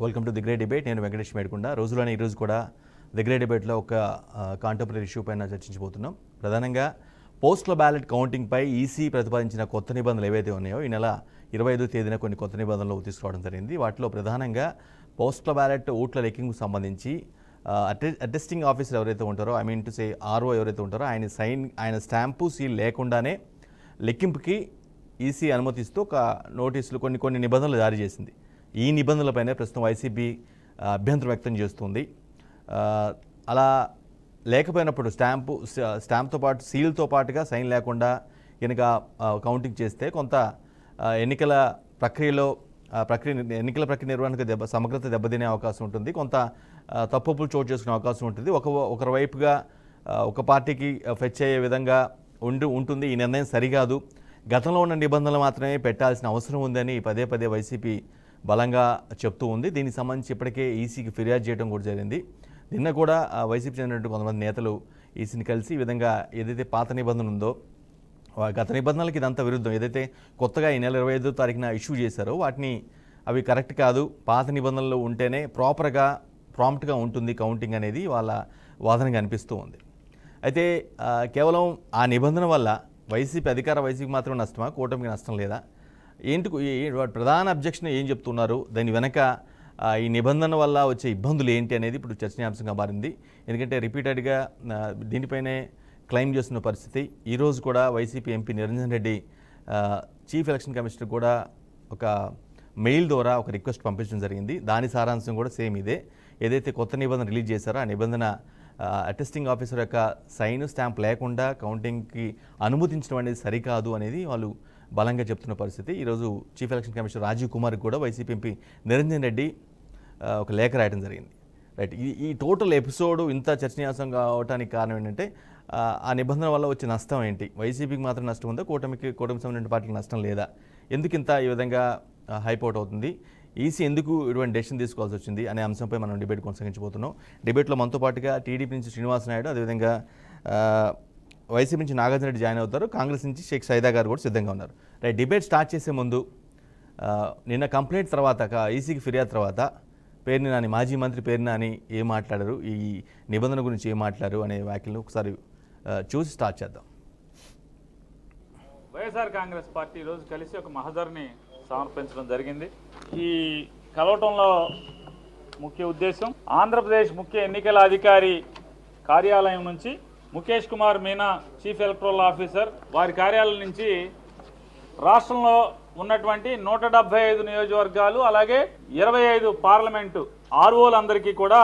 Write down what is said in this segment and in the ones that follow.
Welcome to the great debate. నేను వెంకటేష్ మేడుకొండ. రోజులోనే ఈరోజు కూడా ది గ్రేట్ డిబేట్లో ఒక కాంటెంపరీ ఇష్యూ పైన చర్చించబోతున్నాం. ప్రధానంగా పోస్టల్ బ్యాలెట్ కౌంటింగ్పై ఈసీ ప్రతిపాదించిన కొత్త నిబంధనలు ఏవైతే ఉన్నాయో ఈ నెల 25వ తేదీన కొన్ని కొత్త నిబంధనలు తీసుకురావడం జరిగింది. వాటిలో ప్రధానంగా పోస్టల్ బ్యాలెట్ ఓట్ల లెక్కింగ్కు సంబంధించి అటెస్టింగ్ ఆఫీసర్ ఎవరైతే ఉంటారో, I mean to say RO ఎవరైతే ఉంటారో ఆయన స్టాంపు సీల్ లేకుండానే లెక్కింపుకి ఈసీ అనుమతిస్తూ ఒక నోటీసులు కొన్ని నిబంధనలు జారీ చేసింది. ఈ నిబంధనలపైనే ప్రస్తుతం వైసీపీ అభ్యంతరం వ్యక్తం చేస్తుంది. అలా లేకపోయినప్పుడు స్టాంప్తో పాటు సీల్తో పాటుగా సైన్ లేకుండా కనుక కౌంటింగ్ చేస్తే కొంత ఎన్నికల ప్రక్రియ నిర్వహణకు సమగ్రత దెబ్బతినే అవకాశం ఉంటుంది. కొంత తప్పులు చోటు చేసుకునే అవకాశం ఉంటుంది. ఒకరి వైపుగా ఒక పార్టీకి ఫెచ్ అయ్యే విధంగా ఉంటుంది. ఈ నిర్ణయం సరికాదు, గతంలో ఉన్న నిబంధనలు మాత్రమే పెట్టాల్సిన అవసరం ఉందని పదే పదే వైసీపీ బలంగా చెప్తూ ఉంది. దీనికి సంబంధించి ఇప్పటికే ఈసీకి ఫిర్యాదు చేయడం కూడా జరిగింది. నిన్న కూడా వైసీపీ చెందినట్టు కొంతమంది నేతలు ఈసీని కలిసి ఈ విధంగా ఏదైతే పాత నిబంధన ఉందో, గత నిబంధనలకి ఇదంతా విరుద్ధం, ఏదైతే కొత్తగా ఈ నెల 25వ తారీఖున ఇష్యూ చేశారో అవి కరెక్ట్ కాదు, పాత నిబంధనలు ఉంటేనే ప్రాంప్ట్గా ఉంటుంది కౌంటింగ్ అనేది వాళ్ళ వాదనగా అనిపిస్తూ ఉంది. అయితే కేవలం ఆ నిబంధన వల్ల వైసీపీ మాత్రం నష్టమా, కూటమికి నష్టం లేదా? ప్రధాన అబ్జెక్షన్ ఏం చెప్తున్నారు, దాని వెనక ఈ నిబంధన వల్ల వచ్చే ఇబ్బందులు ఏంటి అనేది ఇప్పుడు చర్చనీయాంశంగా మారింది. ఎందుకంటే రిపీటెడ్గా దీనిపైనే క్లెయిమ్ చేస్తున్న పరిస్థితి. ఈరోజు కూడా YCP MP Niranjan Reddy chief election commissioner కూడా ఒక మెయిల్ ద్వారా ఒక రిక్వెస్ట్ పంపించడం జరిగింది. దాని సారాంశం కూడా సేమ్ ఇదే. ఏదైతే కొత్త నిబంధన రిలీజ్ చేశారో ఆ నిబంధన అటెస్టింగ్ ఆఫీసర్ యొక్క సైన్ స్టాంప్ లేకుండా కౌంటింగ్కి అనుమతించడం అనేది సరికాదు అనేది వాళ్ళు బలంగా చెప్తున్న పరిస్థితి. ఈరోజు చీఫ్ ఎలక్షన్ కమిషనర్ రాజీవ్ కుమార్కి కూడా వైసీపీ ఎంపీ నిరంజన్ రెడ్డి ఒక లేఖ రాయడం జరిగింది. రైట్, ఈ టోటల్ ఎపిసోడ్ ఇంత చర్చనీయాంశంగా అవడానికి కారణం ఏంటంటే ఆ నిబంధన వల్ల వచ్చే నష్టం ఏంటి? వైసీపీకి మాత్రం నష్టం ఉందా, కూటమికి సంబంధించిన పార్టీకి నష్టం లేదా? ఎందుకు ఇంత ఈ విధంగా హైపోట్ అవుతుంది? ఈసీ ఎందుకు ఇటువంటి డెసిషన్ తీసుకోవాల్సి వచ్చింది అనే అంశంపై మనం డిబేట్ కొనసాగించబోతున్నాం. డిబేట్లో మనతో పాటుగా టీడీపీ నుంచి శ్రీనివాస్ నాయుడు, అదేవిధంగా వైసీపీ నుంచి నాగార్జున రెడ్డి జాయిన్ అవుతారు. కాంగ్రెస్ నుంచి షేక్ సైదా గారు కూడా సిద్ధంగా ఉన్నారు. రైట్, డిబేట్ స్టార్ట్ చేసే ముందు నిన్న కంప్లైంట్ తర్వాత ఈసీకి ఫిర్యాదు తర్వాత పేర్ని నాని, మాజీ మంత్రి పేర్ని నాని ఏం మాట్లాడారు, ఈ నిబంధన గురించి ఏం మాట్లాడారు అనే వ్యాఖ్యలను ఒకసారి చూసి స్టార్ట్ చేద్దాం. వైఎస్ఆర్ కాంగ్రెస్ పార్టీ ఈరోజు కలిసి ఒక మహజర్ని సమర్పించడం జరిగింది. ఈ కలవటంలో ముఖ్య ఉద్దేశం ఆంధ్రప్రదేశ్ ముఖ్య ఎన్నికల అధికారి కార్యాలయం నుంచి Mukesh Kumar Meena, chief electoral officer, వారి కార్యాలయం నుంచి రాష్ట్రంలో ఉన్నటువంటి 175 నియోజకవర్గాలు అలాగే 25 పార్లమెంటు ఆర్ఓలందరికీ కూడా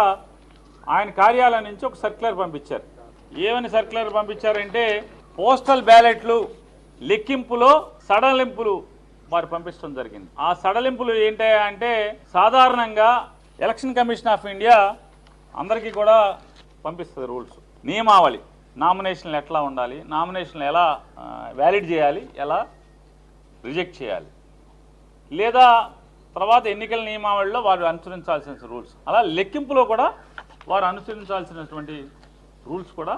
ఆయన కార్యాలయం నుంచి ఒక సర్క్యులర్ పంపించారు. ఏమని సర్క్యులర్ పంపించారంటే పోస్టల్ బ్యాలెట్లు లెక్కింపులో సడలింపులు వారు పంపించడం జరిగింది. ఆ సడలింపులు ఏంటంటే సాధారణంగా ఎలక్షన్ కమిషన్ ఆఫ్ ఇండియా అందరికీ కూడా పంపిస్తుంది రూల్స్, నియమావళి, నామినేషన్లు ఎట్లా ఉండాలి, నామినేషన్లు ఎలా వ్యాలిడ్ చేయాలి, ఎలా రిజెక్ట్ చేయాలి, లేదా తర్వాత ఎన్నికల నియమావళిలో వారు అనుసరించాల్సిన రూల్స్, అలా లెక్కింపులో కూడా వారు అనుసరించాల్సినటువంటి రూల్స్ కూడా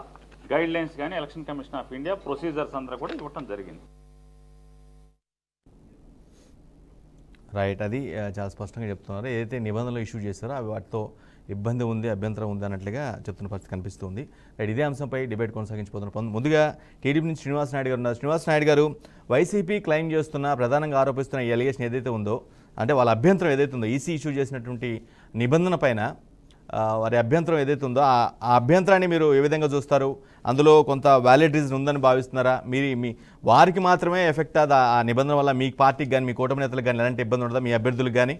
గైడ్ లైన్స్ కానీ election commission of India procedures అందరూ కూడా ఇవ్వటం జరిగింది. రైట్, అది చాలా స్పష్టంగా చెప్తున్నారు. ఏదైతే నిబంధనలు ఇష్యూ చేశారో అవి వాటితో ఇబ్బంది ఉంది, అభ్యంతరం ఉంది అన్నట్లుగా చెప్తున్న పరిస్థితి కనిపిస్తుంది. రైట్, ఇదే అంశంపై డిబేట్ కొనసాగించబోతున్నాం. ముందుగా టీడీపీ నుంచి శ్రీనివాస్ నాయుడు గారు ఉన్నారు. శ్రీనివాస్ నాయుడు గారు, వైసీపీ క్లెయిమ్ చేస్తున్న, ప్రధానంగా ఆరోపిస్తున్న ఈ ఎలిగేషన్ ఏదైతే ఉందో, అంటే వాళ్ళ అభ్యంతరం ఏదైతే ఉందో, ఈసీ ఇష్యూ చేసినటువంటి నిబంధన పైన వారి అభ్యంతరం ఏదైతే ఉందో ఆ అభ్యంతరాన్ని మీరు ఏ విధంగా చూస్తారు? అందులో కొంత వ్యాలిడ్ రీజన్ ఉందని భావిస్తున్నారా? వారికి మాత్రమే ఎఫెక్ట్ ఆ నిబంధన వల్ల మీ పార్టీకి కానీ మీ కూటమి నేతలకు కానీ ఎలాంటి ఇబ్బంది ఉండదా, మీ అభ్యర్థులకు కానీ?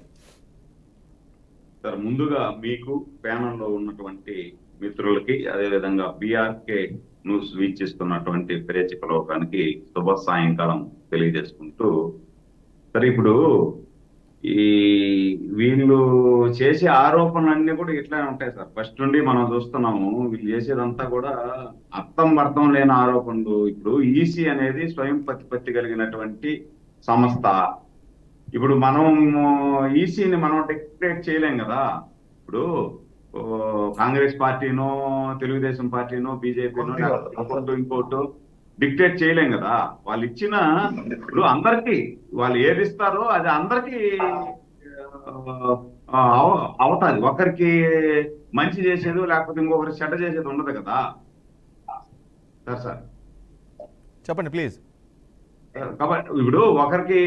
సార్, ముందుగా మీకు ప్యానల్లో ఉన్నటువంటి మిత్రులకి, అదేవిధంగా బీఆర్కే న్యూస్ వీక్షిస్తున్నటువంటి ప్రేక్షక లోకానికి శుభ సాయంకాలం తెలియజేసుకుంటూ, సరే ఇప్పుడు వీళ్ళు చేసే ఆరోపణలన్నీ కూడా ఇట్లానే ఉంటాయి సార్. ఫస్ట్ నుండి మనం చూస్తున్నాము, వీళ్ళు చేసేదంతా కూడా అర్థం లేని ఆరోపణలు. ఇప్పుడు ఈసీ అనేది స్వయం ప్రతిపత్తి కలిగినటువంటి సంస్థ. ఇప్పుడు మనం ఈసీని మనం డిక్టేట్ చేయలేం కదా. ఇప్పుడు కాంగ్రెస్ పార్టీనో, తెలుగుదేశం పార్టీనో, బీజేపీనో, ఇంకోటి డిక్టేట్ చేయలేం కదా. వాళ్ళు ఇచ్చిన, ఇప్పుడు అందరికీ వాళ్ళు ఏది ఇస్తారో అది అందరికీ అవుతాది. ఒకరికి మంచి చేసేది లేకపోతే ఇంకొకరికి చెడ్డ చేసేది ఉండదు కదా సార్. చెప్పండి ప్లీజ్. కాబట్టి ఇప్పుడు ఒకరికి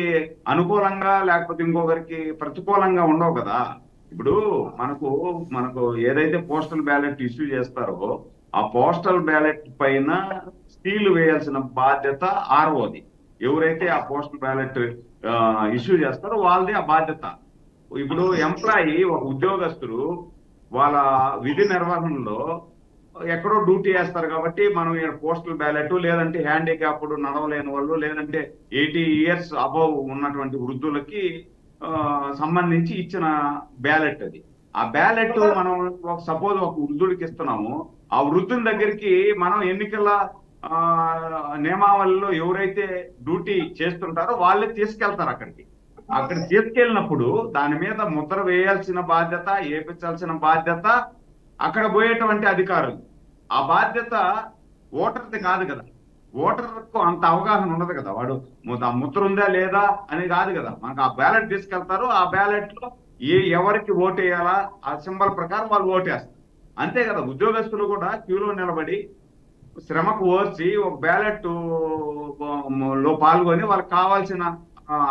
అనుకూలంగా లేకపోతే ఇంకొకరికి ప్రతికూలంగా ఉండవు కదా. ఇప్పుడు మనకు మనకు ఏదైతే పోస్టల్ బ్యాలెట్ ఇష్యూ చేస్తారో ఆ పోస్టల్ బ్యాలెట్ పైన సీల్ వేయాల్సిన బాధ్యత ఆర్ఓది. ఎవరైతే ఆ పోస్టల్ బ్యాలెట్ ఇష్యూ చేస్తారో వాళ్ళది ఆ బాధ్యత. ఇప్పుడు ఎంప్లాయీ ఒక ఉద్యోగస్తుడు వాళ్ళ విధి నిర్వహణలో ఎక్కడో డ్యూటీ చేస్తారు కాబట్టి మనం ఇక్కడ పోస్టల్ బ్యాలెట్ లేదంటే హ్యాండిక్యాప్డ్ నడవలేని వాళ్ళు లేదంటే 80 years అబవ్ ఉన్నటువంటి వృద్ధులకి సంబంధించి ఇచ్చిన బ్యాలెట్ అది. ఆ బ్యాలెట్ మనం సపోజ్ ఒక వృద్ధుడికి ఇస్తున్నాము, ఆ వృద్ధుని దగ్గరికి మనం ఎన్నికల నియమావళిలో ఎవరైతే డ్యూటీ చేస్తుంటారో వాళ్ళే తీసుకెళ్తారు అక్కడికి. అక్కడ తీసుకెళ్ళినప్పుడు దాని మీద ముద్ర వేయాల్సిన బాధ్యత, వేయించాల్సిన బాధ్యత అక్కడ పోయేటువంటి అధికారులు. ఆ బాధ్యత ఓటర్ది కాదు కదా. ఓటర్కు అంత అవగాహన ఉండదు కదా. వాడు ముద్ర ఉందా లేదా అని కాదు కదా. మనకు ఆ బ్యాలెట్ తీసుకెళ్తారు, ఆ బ్యాలెట్ లో ఎవరికి ఓటు వేయాలా ఆ సింబల్ ప్రకారం వాళ్ళు ఓటేస్తారు. అంతే కదా. ఉద్యోగస్తులు కూడా క్యూలో నిలబడి శ్రమకు ఓర్చి ఒక బ్యాలెట్ లో పాల్గొని వాళ్ళకి కావాల్సిన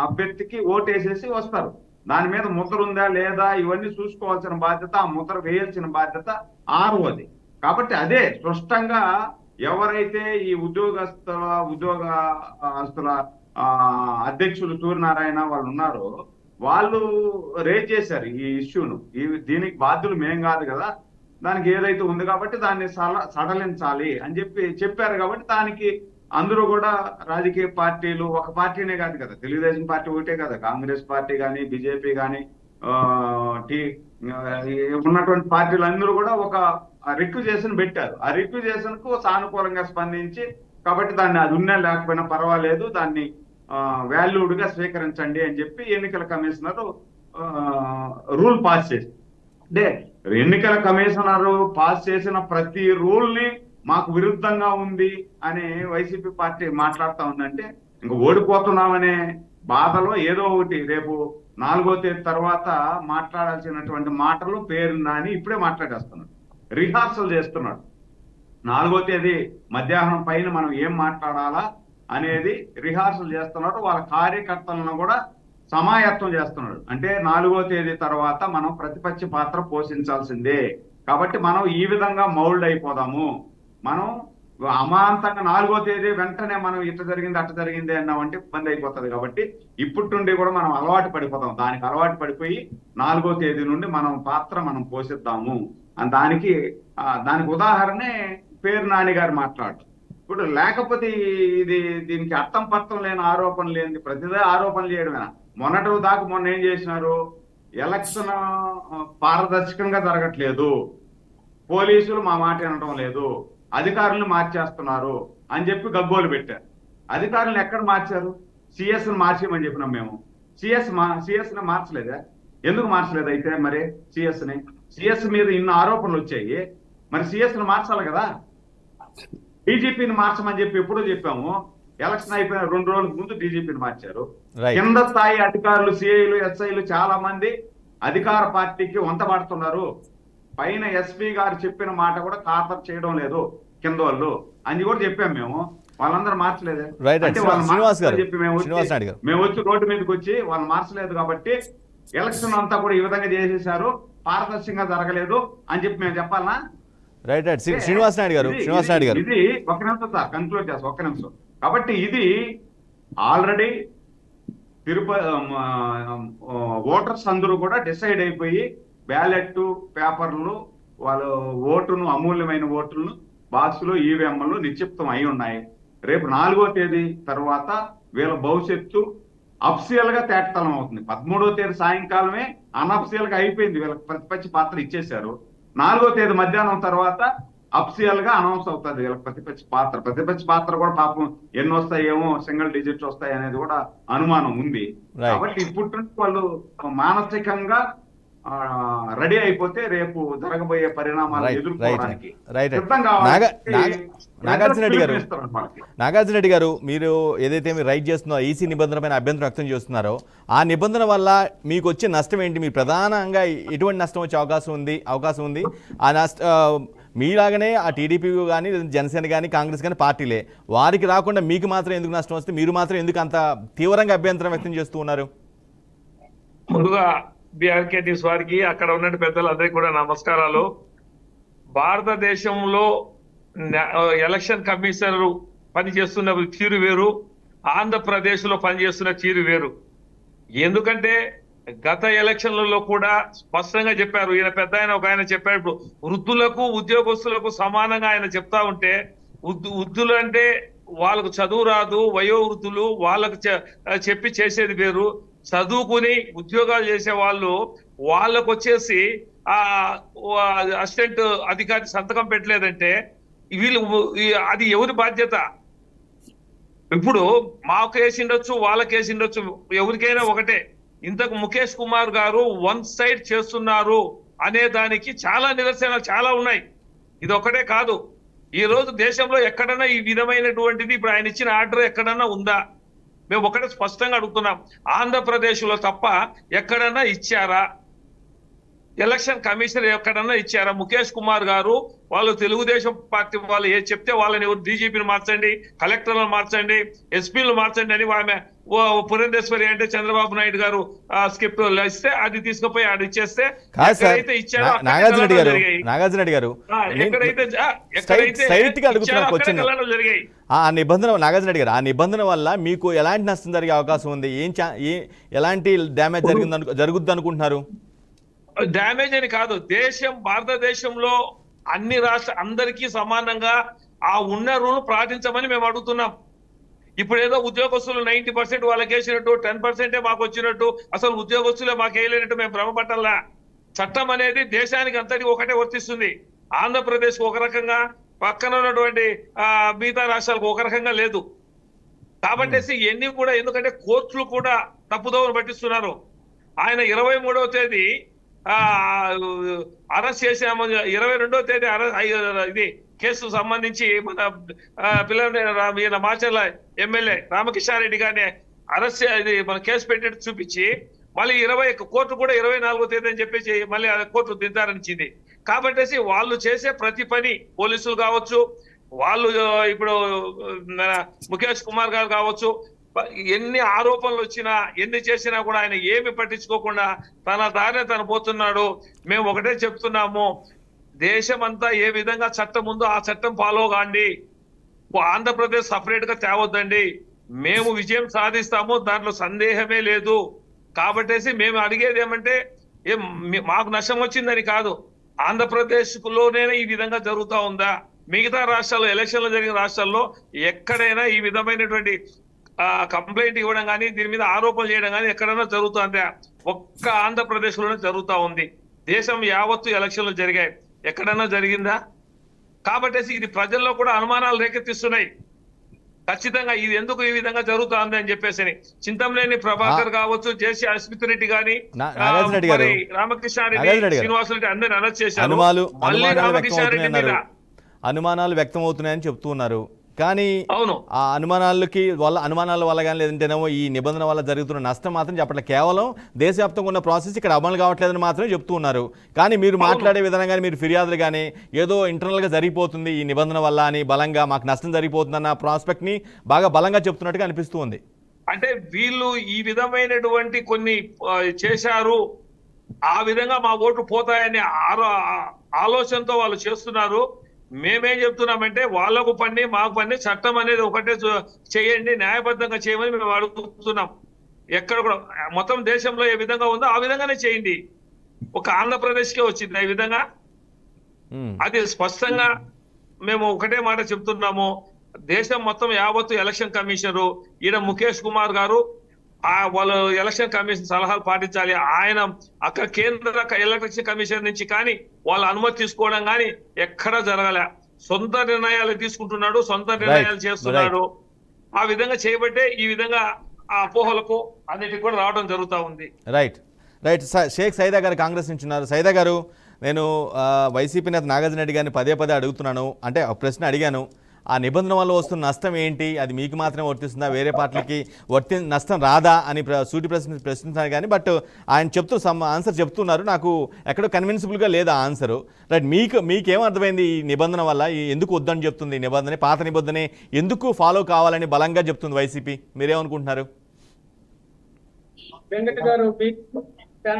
అభ్యర్థికి ఓటు వేసేసి వస్తారు. దాని మీద ముద్ర ఉందా లేదా ఇవన్నీ చూసుకోవాల్సిన బాధ్యత, ఆ ముద్ర వేయాల్సిన బాధ్యత ఆర్ఓది. కాబట్టి అదే స్పష్టంగా ఎవరైతే ఈ ఉద్యోగస్తుల అధ్యక్షులు సూర్యనారాయణ వాళ్ళు ఉన్నారో వాళ్ళు రేజ్ చేశారు ఈ ఇష్యూను. దీనికి బాధ్యులు మేం కాదు కదా, దానికి ఏదైతే ఉంది కాబట్టి దాన్ని సడలించాలి అని చెప్పారు. కాబట్టి దానికి అందరూ కూడా రాజకీయ పార్టీలు, ఒక పార్టీనే కాదు కదా, తెలుగుదేశం పార్టీ ఒకటే కదా, కాంగ్రెస్ పార్టీ కానీ బీజేపీ కానీ ఉన్నటువంటి పార్టీలు అందరూ కూడా ఒక రిక్వెజేషన్ పెట్టారు. ఆ రిక్వెజేషన్ కు సానుకూలంగా స్పందించి కాబట్టి దాన్ని అది ఉన్నా లేకపోయినా పర్వాలేదు, దాన్ని వాల్యూడ్ గా స్వీకరించండి అని చెప్పి ఎన్నికల కమిషనర్ రూల్ పాస్ చేసి, అంటే ఎన్నికల కమిషనర్ పాస్ చేసిన ప్రతి రూల్ ని మాకు విరుద్ధంగా ఉంది అని వైసీపీ పార్టీ మాట్లాడుతా ఉందంటే ఇంకా ఓడిపోతున్నామనే బాధలో ఏదో ఒకటి రేపు 4వ తేదీ తర్వాత మాట్లాడాల్సినటువంటి మాటలు పేరు నాని ఇప్పుడే మాట్లాడేస్తున్నాడు, రిహార్సల్ చేస్తున్నాడు. 4వ తేదీ మధ్యాహ్నం పైన మనం ఏం మాట్లాడాలా అనేది రిహార్సల్ చేస్తున్నాడు. వాళ్ళ కార్యకర్తలను కూడా సమాయత్తం చేస్తున్నాడు. అంటే 4వ తేదీ తర్వాత మనం ప్రతిపక్ష పాత్ర పోషించాల్సిందే. కాబట్టి మనం ఈ విధంగా మౌల్డ్ అయిపోదాము. మనం అమాంతంగా 4వ తేదీ వెంటనే మనం ఇట్ట జరిగింది అట్ట జరిగింది అన్నామంటే ఇబ్బంది అయిపోతుంది. కాబట్టి ఇప్పటి నుండి కూడా మనం అలవాటు పడిపోతాం. దానికి అలవాటు పడిపోయి 4వ తేదీ నుండి మనం పాత్ర మనం పోషిద్దాము అని దానికి ఉదాహరణే పేరు నాని గారు మాట్లాడు. ఇప్పుడు లేకపోతే దీనికి అర్థం పర్థం లేని ఆరోపణలు లేని ప్రతిదే ఆరోపణలు చేయడమేనా. మొన్న ఏం చేసినారు, ఎలక్షన్ పారదర్శకంగా జరగట్లేదు, పోలీసులు మా మాట వినడం లేదు, అధికారులను మార్చేస్తున్నారు అని చెప్పి గగ్గోలు పెట్టారు. అధికారులను ఎక్కడ మార్చారు? సిఎస్ ను మార్చేయమని చెప్పినాం మేము. సిఎస్ ని మార్చలేదా? ఎందుకు మార్చలేదు అయితే మరి సిఎస్ మీద ఇన్ని ఆరోపణలు వచ్చాయి, మరి సిఎస్ ను మార్చాలి కదా. డీజీపీని మార్చమని చెప్పి ఎప్పుడూ చెప్పాము. ఎలక్షన్ అయిపోయిన 2 రోజుల ముందు డీజీపీని మార్చారు. కింద స్థాయి అధికారులు, సిఐలు, ఎస్ఐలు చాలా మంది అధికార పార్టీకి వంతపడుతున్నారు. పైన ఎస్పీ గారు చెప్పిన మాట కూడా ఖాతరు చేయడం లేదు కింద వాళ్ళు అని కూడా చెప్పాం మేము. వాళ్ళందరూ మార్చలేదే. అంటే వాళ్ళు చెప్పి మేము వచ్చి రోడ్డు మీదకి వచ్చి వాళ్ళు మార్చలేదు కాబట్టి ఎలక్షన్ అంతా కూడా ఈ విధంగా చేసేసారు, పారదర్శకంగా జరగలేదు అని చెప్పి మేము చెప్పాలనా? రైట్ రైట్ శ్రీనివాస్ నాయుడు గారు ఇది ఒక్క నిమిషం సార్, కన్క్లూడ్ చేస్తాం ఒక్క నిమిషం. కాబట్టి ఇది ఆల్రెడీ ఓటర్స్ అందరూ కూడా డిసైడ్ అయిపోయి బ్యాలెట్ పేపర్లు వాళ్ళు ఓటును, అమూల్యమైన ఓటులను బాక్సులు, ఈవీఎంలు నిక్షిప్తం అయి ఉన్నాయి. రేపు 4వ తేదీ తర్వాత వీళ్ళ భవిష్యత్తు అఫ్సియల్ గా తేటతలం అవుతుంది. 13వ తేదీ సాయంకాలమే అన్అఫ్సియల్ గా అయిపోయింది, వీళ్ళకి ప్రతిపక్ష పాత్ర ఇచ్చేశారు. 4వ తేదీ మధ్యాహ్నం తర్వాత అఫ్సియల్ గా అనౌన్స్ అవుతుంది వీళ్ళకి ప్రతిపక్ష పాత్ర కూడా పాపం ఎన్ని వస్తాయేమో, సింగిల్ డిజిట్స్ వస్తాయి అనేది కూడా అనుమానం ఉంది. కాబట్టి ఇప్పుడు వాళ్ళు మానసికంగా రెడీ అయిపోతే రేపు జరగబోయే పరిణామాలను రైట్ ఎదుర్కోవడానికి రైట్ సిద్ధం నాగార్జున రెడ్డి గారు మనకి. నాగార్జున రెడ్డి గారు మీరు ఏదైతే మీరు రైట్ చేస్తున్నారో ఈసీ నిబంధన పైన అభ్యంతరం వ్యక్తం చేస్తున్నారో ఆ నిబంధన వల్ల మీకు వచ్చే నష్టం ఏంటి? మీరు ప్రధానంగా ఎటువంటి నష్టం వచ్చే అవకాశం ఉంది ఆ మీలాగనే ఆ టీడీపీ కానీ జనసేన కానీ కాంగ్రెస్ కానీ పార్టీలే వారికి రాకుండా మీకు మాత్రం ఎందుకు నష్టం వస్తే మీరు మాత్రం ఎందుకు అంత తీవ్రంగా అభ్యంతరం వ్యక్తం చేస్తూ ఉన్నారు? ముందుగా బీఆర్కే న్యూస్ వారికి అక్కడ ఉన్న పెద్దలందరికీ కూడా నమస్కారాలు. భారతదేశంలో ఎలక్షన్ కమిషనర్ పనిచేస్తున్న తీరు వేరు, ఆంధ్రప్రదేశ్ లో పనిచేస్తున్న తీరు వేరు. ఎందుకంటే గత ఎలక్షన్లలో కూడా స్పష్టంగా చెప్పారు. ఈయన పెద్ద ఒక ఆయన చెప్పాడు, వృద్ధులకు ఉద్యోగస్తులకు సమానంగా ఆయన చెప్తా ఉంటే, వృద్ధులు అంటే వాళ్ళకు చదువు రాదు, వయోవృద్ధులు వాళ్ళకు చెప్పి చేసేది వేరు. చదువుకుని ఉద్యోగాలు చేసే వాళ్ళకు వచ్చేసి ఆ అసిస్టెంట్ అధికారి సంతకం పెట్టలేదంటే వీళ్ళు అది ఎవరి బాధ్యత? ఇప్పుడు మాకు వేసిండొచ్చు, వాళ్ళకి వేసిండొచ్చు, ఎవరికైనా ఒకటే. ఇంతకు ముఖేష్ కుమార్ గారు వన్ సైడ్ చేస్తున్నారు అనే దానికి చాలా నిదర్శనాలు చాలా ఉన్నాయి. ఇది ఒకటే కాదు. ఈ రోజు దేశంలో ఎక్కడన్నా ఈ విధమైనటువంటిది ఇప్పుడు ఆయన ఇచ్చిన ఆర్డర్ ఎక్కడన్నా ఉందా? మేము ఒకటే స్పష్టంగా అడుగుతున్నాం, ఆంధ్రప్రదేశ్ లో తప్ప ఎక్కడన్నా ఇచ్చారా? ఎలక్షన్ కమిషనర్ ఎక్కడన్నా ఇచ్చారా? ముఖేష్ కుమార్ గారు వాళ్ళు తెలుగుదేశం పార్టీ వాళ్ళు ఏ చెప్తే వాళ్ళని డీజీపీని మార్చండి, కలెక్టర్లను మార్చండి, ఎస్పీలు మార్చండి అని ఆమె పురంధేశ్వరి అంటే చంద్రబాబు నాయుడు గారు స్క్రిప్ట్ ఇస్తే అది తీసుకుపోయి ఆడ ఇచ్చేస్తే ఎక్కడైతే ఇచ్చారో జరిగాయి. ఆ నిబంధన నాగార్జున రెడ్డి గారు, ఆ నిబంధన వల్ల మీకు ఎలాంటి నష్టం జరిగే అవకాశం ఉంది? ఎలాంటి డ్యామేజ్ జరుగుద్ది అనుకుంటున్నారు? డ్యామేజ్ అని కాదు, భారతదేశంలో అన్ని అందరికీ సమానంగా ఆ ఉన్న రూల్ పాటించమని మేము అడుగుతున్నాం. ఇప్పుడు ఏదో ఉద్యోగస్తులు 90% వాళ్ళకి వేసినట్టు 10% మాకు వచ్చినట్టు, అసలు ఉద్యోగస్తులే మాకు వేయలేనట్టు మేము భ్రమపట్టాలా? చట్టం అనేది దేశానికి అంతటి ఒకటే వర్తిస్తుంది. ఆంధ్రప్రదేశ్ ఒక రకంగా, పక్కన ఉన్నటువంటి మిగతా రాష్ట్రాలకు ఒక రకంగా లేదు. కాబట్టి ఇవన్నీ కూడా ఎందుకంటే కోర్టులు కూడా తప్పుదోవను పట్టిస్తున్నారు. ఆయన 23వ తేదీ అరెస్ట్ చేసాము, 22వ తేదీ ఇది కేసు సంబంధించి మన పిల్లల మాచర్ల ఎమ్మెల్యే రామకృష్ణారెడ్డి గారిని అరెస్ట్ ఇది మన కేసు పెట్టేట్టు చూపించి మళ్ళీ కోర్టు కూడా 24వ తేదీ అని చెప్పేసి మళ్ళీ కోర్టు నిర్ధారించింది. కాబట్టి వాళ్ళు చేసే ప్రతి పని, పోలీసులు కావచ్చు, వాళ్ళు ఇప్పుడు ముఖేష్ కుమార్ గారు కావచ్చు, ఎన్ని ఆరోపణలు వచ్చినా ఎన్ని చేసినా కూడా ఆయన ఏమి పట్టించుకోకుండా తన దారిని తను పోతున్నాడు. మేము ఒకటే చెప్తున్నాము, దేశం అంతా ఏ విధంగా చట్టం ఉందో ఆ చట్టం ఫాలో కాండి, ఆంధ్రప్రదేశ్ సపరేట్ గా తేవద్దండి. మేము విజయం సాధిస్తాము, దాంట్లో సందేహమే లేదు. కాబట్టి మేము అడిగేది ఏమంటే మాకు నష్టం వచ్చిందని కాదు, ఆంధ్రప్రదేశ్ లోనే ఈ విధంగా జరుగుతా ఉందా? మిగతా రాష్ట్రాల్లో ఎలక్షన్లు జరిగిన రాష్ట్రాల్లో ఎక్కడైనా ఈ విధమైనటువంటి కంప్లైంట్ ఇవ్వడం కానీ దీని మీద ఆరోపణలు చేయడం కానీ ఎక్కడైనా జరుగుతుందా? ఒక్క ఆంధ్రప్రదేశ్ లోనే జరుగుతా ఉంది. దేశం యావత్తు ఎలక్షన్లు జరిగాయి, ఎక్కడైనా జరిగిందా? కాబట్టి ఇది ప్రజల్లో కూడా అనుమానాలు రేకెత్తిస్తున్నాయి. ఖచ్చితంగా ఇది ఎందుకు ఈ విధంగా జరుగుతుంది అని చెప్పేసి చింతమనేని ప్రభాకర్ కావచ్చు, జేసీ అస్మిత్ రెడ్డి గాని, రామకృష్ణారెడ్డి, శ్రీనివాసరెడ్డి అందరిని అరెస్ట్ చేశారు. మళ్ళీ రామకృష్ణారెడ్డి మీద అనుమానాలు వ్యక్తం అవుతున్నాయని చెప్తూ ఉన్నారు. కానీ ఆ అనుమానాల వల్ల కానీ లేదంటేనేమో ఈ నిబంధన వల్ల జరుగుతున్న నష్టం మాత్రం చెప్పట్లేదు. కేవలం దేశవ్యాప్తంగా ఉన్న ప్రాసెస్ ఇక్కడ అమలు కావట్లేదని మాత్రమే చెప్తూ ఉన్నారు. కానీ మీరు మాట్లాడే విధానం కానీ, మీరు ఫిర్యాదులు కానీ ఏదో ఇంటర్నల్గా జరిగిపోతుంది ఈ నిబంధన వల్ల అని, బలంగా మాకు నష్టం జరిగిపోతుందన్న ప్రాస్పెక్ట్ ని బాగా బలంగా చెప్తున్నట్టుగా అనిపిస్తూ ఉంది. అంటే వీళ్ళు ఈ విధమైనటువంటి కొన్ని చేశారు, ఆ విధంగా మా ఓట్లు పోతాయనే ఆలోచనతో వాళ్ళు చేస్తున్నారు. మేమేం చెప్తున్నామంటే వాళ్ళకు పని మాకు పని, చట్టం అనేది ఒకటే చేయండి, న్యాయబద్ధంగా చేయమని మేము అడుగుతున్నాం. ఎక్కడ కూడా మొత్తం దేశంలో ఏ విధంగా ఉందో ఆ విధంగానే చేయండి. ఒక ఆంధ్రప్రదేశ్కే వచ్చింది ఈ విధంగా, అది స్పష్టంగా మేము ఒకటే మాట చెప్తున్నాము. దేశం మొత్తం యావత్తు ఎలక్షన్ కమిషనరు ఈయన ముఖేష్ కుమార్ గారు వాళ్ళు ఎలక్షన్ కమిషన్ సలహాలు పాటించాలి. ఆయన అక్కడ కేంద్ర ఎలక్షన్ కమిషన్ నుంచి కానీ వాళ్ళ అనుమతి తీసుకోవడం కానీ ఎక్కడా జరగలే. సొంత నిర్ణయాలు తీసుకుంటున్నాడు, సొంత నిర్ణయాలు చేస్తున్నాడు. ఆ విధంగా చేయబట్టే ఈ విధంగా ఆ అపోహలకు అన్నిటికి కూడా రావడం జరుగుతూ ఉంది. Right right. షేక్ సైదా గారు కాంగ్రెస్ నుంచి ఉన్నారు. సైదా గారు, నేను వైసీపీ నేత నాగార్జున రెడ్డి గారిని పదే పదే అడుగుతున్నాను, అంటే ఒక ప్రశ్న అడిగాను. ఆ నిబంధన వల్ల వస్తున్న నష్టం ఏంటి, అది మీకు మాత్రమే వర్తిస్తుందా, వేరే పార్టీలకి నష్టం రాదా అని సూటి ప్రశ్నించాను. కానీ బట్ ఆయన ఆన్సర్ చెప్తున్నారు. నాకు ఎక్కడో కన్విన్సిబుల్గా లేదు ఆ ఆన్సరు. రైట్, మీకేం అర్థమైంది ఈ నిబంధన వల్ల? ఎందుకు వద్దని చెప్తుంది ఈ నిబంధన? పాత నిబంధనే ఎందుకు ఫాలో కావాలని బలంగా చెప్తుంది వైసీపీ? మీరేమనుకుంటున్నారు? వెంకట గారు,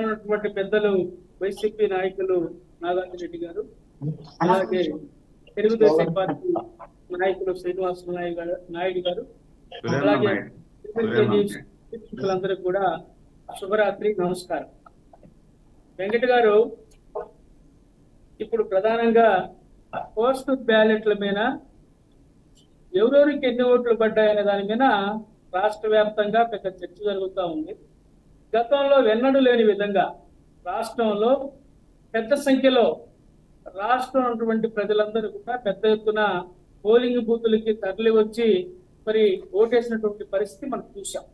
ఉన్నటువంటి పెద్దలు వైసీపీ నాయకులు నాగార్జున రెడ్డి గారు, అలాగే తెలుగుదేశం పార్టీ నాయకులు శ్రీనివాస నాయుడు గారు, అలాగే అందరికి కూడా శుభరాత్రి, నమస్కారం. వెంకట గారు, ఇప్పుడు ప్రధానంగా పోస్టల్ బ్యాలెట్ల మీద ఎవరెవరికి ఎన్ని ఓట్లు పడ్డాయనే దాని మీద రాష్ట్ర వ్యాప్తంగా పెద్ద చర్చ జరుగుతూ ఉంది. గతంలో వెన్నడూ లేని విధంగా రాష్ట్రంలో పెద్ద సంఖ్యలో రాష్ట్రం ఉన్నటువంటి ప్రజలందరూ కూడా పెద్ద ఎత్తున పోలింగ్ బూతులకి తరలి వచ్చి మరి ఓటేసినటువంటి పరిస్థితి మనం చూసాం.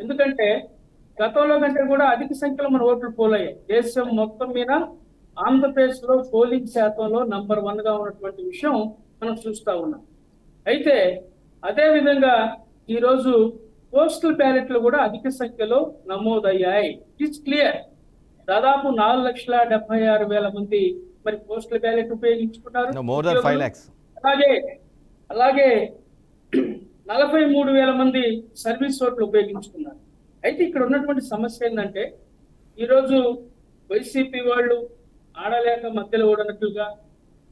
ఎందుకంటే గతంలో కంటే కూడా అధిక సంఖ్యలో మన ఓట్లు పోలయ్యాయి. దేశం మొత్తం మీద ఆంధ్రప్రదేశ్ లో పోలింగ్ శాతంలో నంబర్ 1 గా ఉన్నటువంటి విషయం మనం చూస్తా ఉన్నాం. అయితే అదే విధంగా ఈరోజు పోస్టల్ బ్యాలెట్లు కూడా అధిక సంఖ్యలో నమోదయ్యాయి. It's clear. దాదాపు 4,76,000 మంది మరి పోస్టల్ బ్యాలెట్ ఉపయోగించుకున్నారు. అలాగే 43,000 మంది సర్వీస్ ఓట్లు ఉపయోగించుకున్నారు. అయితే ఇక్కడ ఉన్నటువంటి సమస్య ఏంటంటే, ఈరోజు వైసీపీ వాళ్ళు ఆడలేక మధ్యలో ఓడనట్లుగా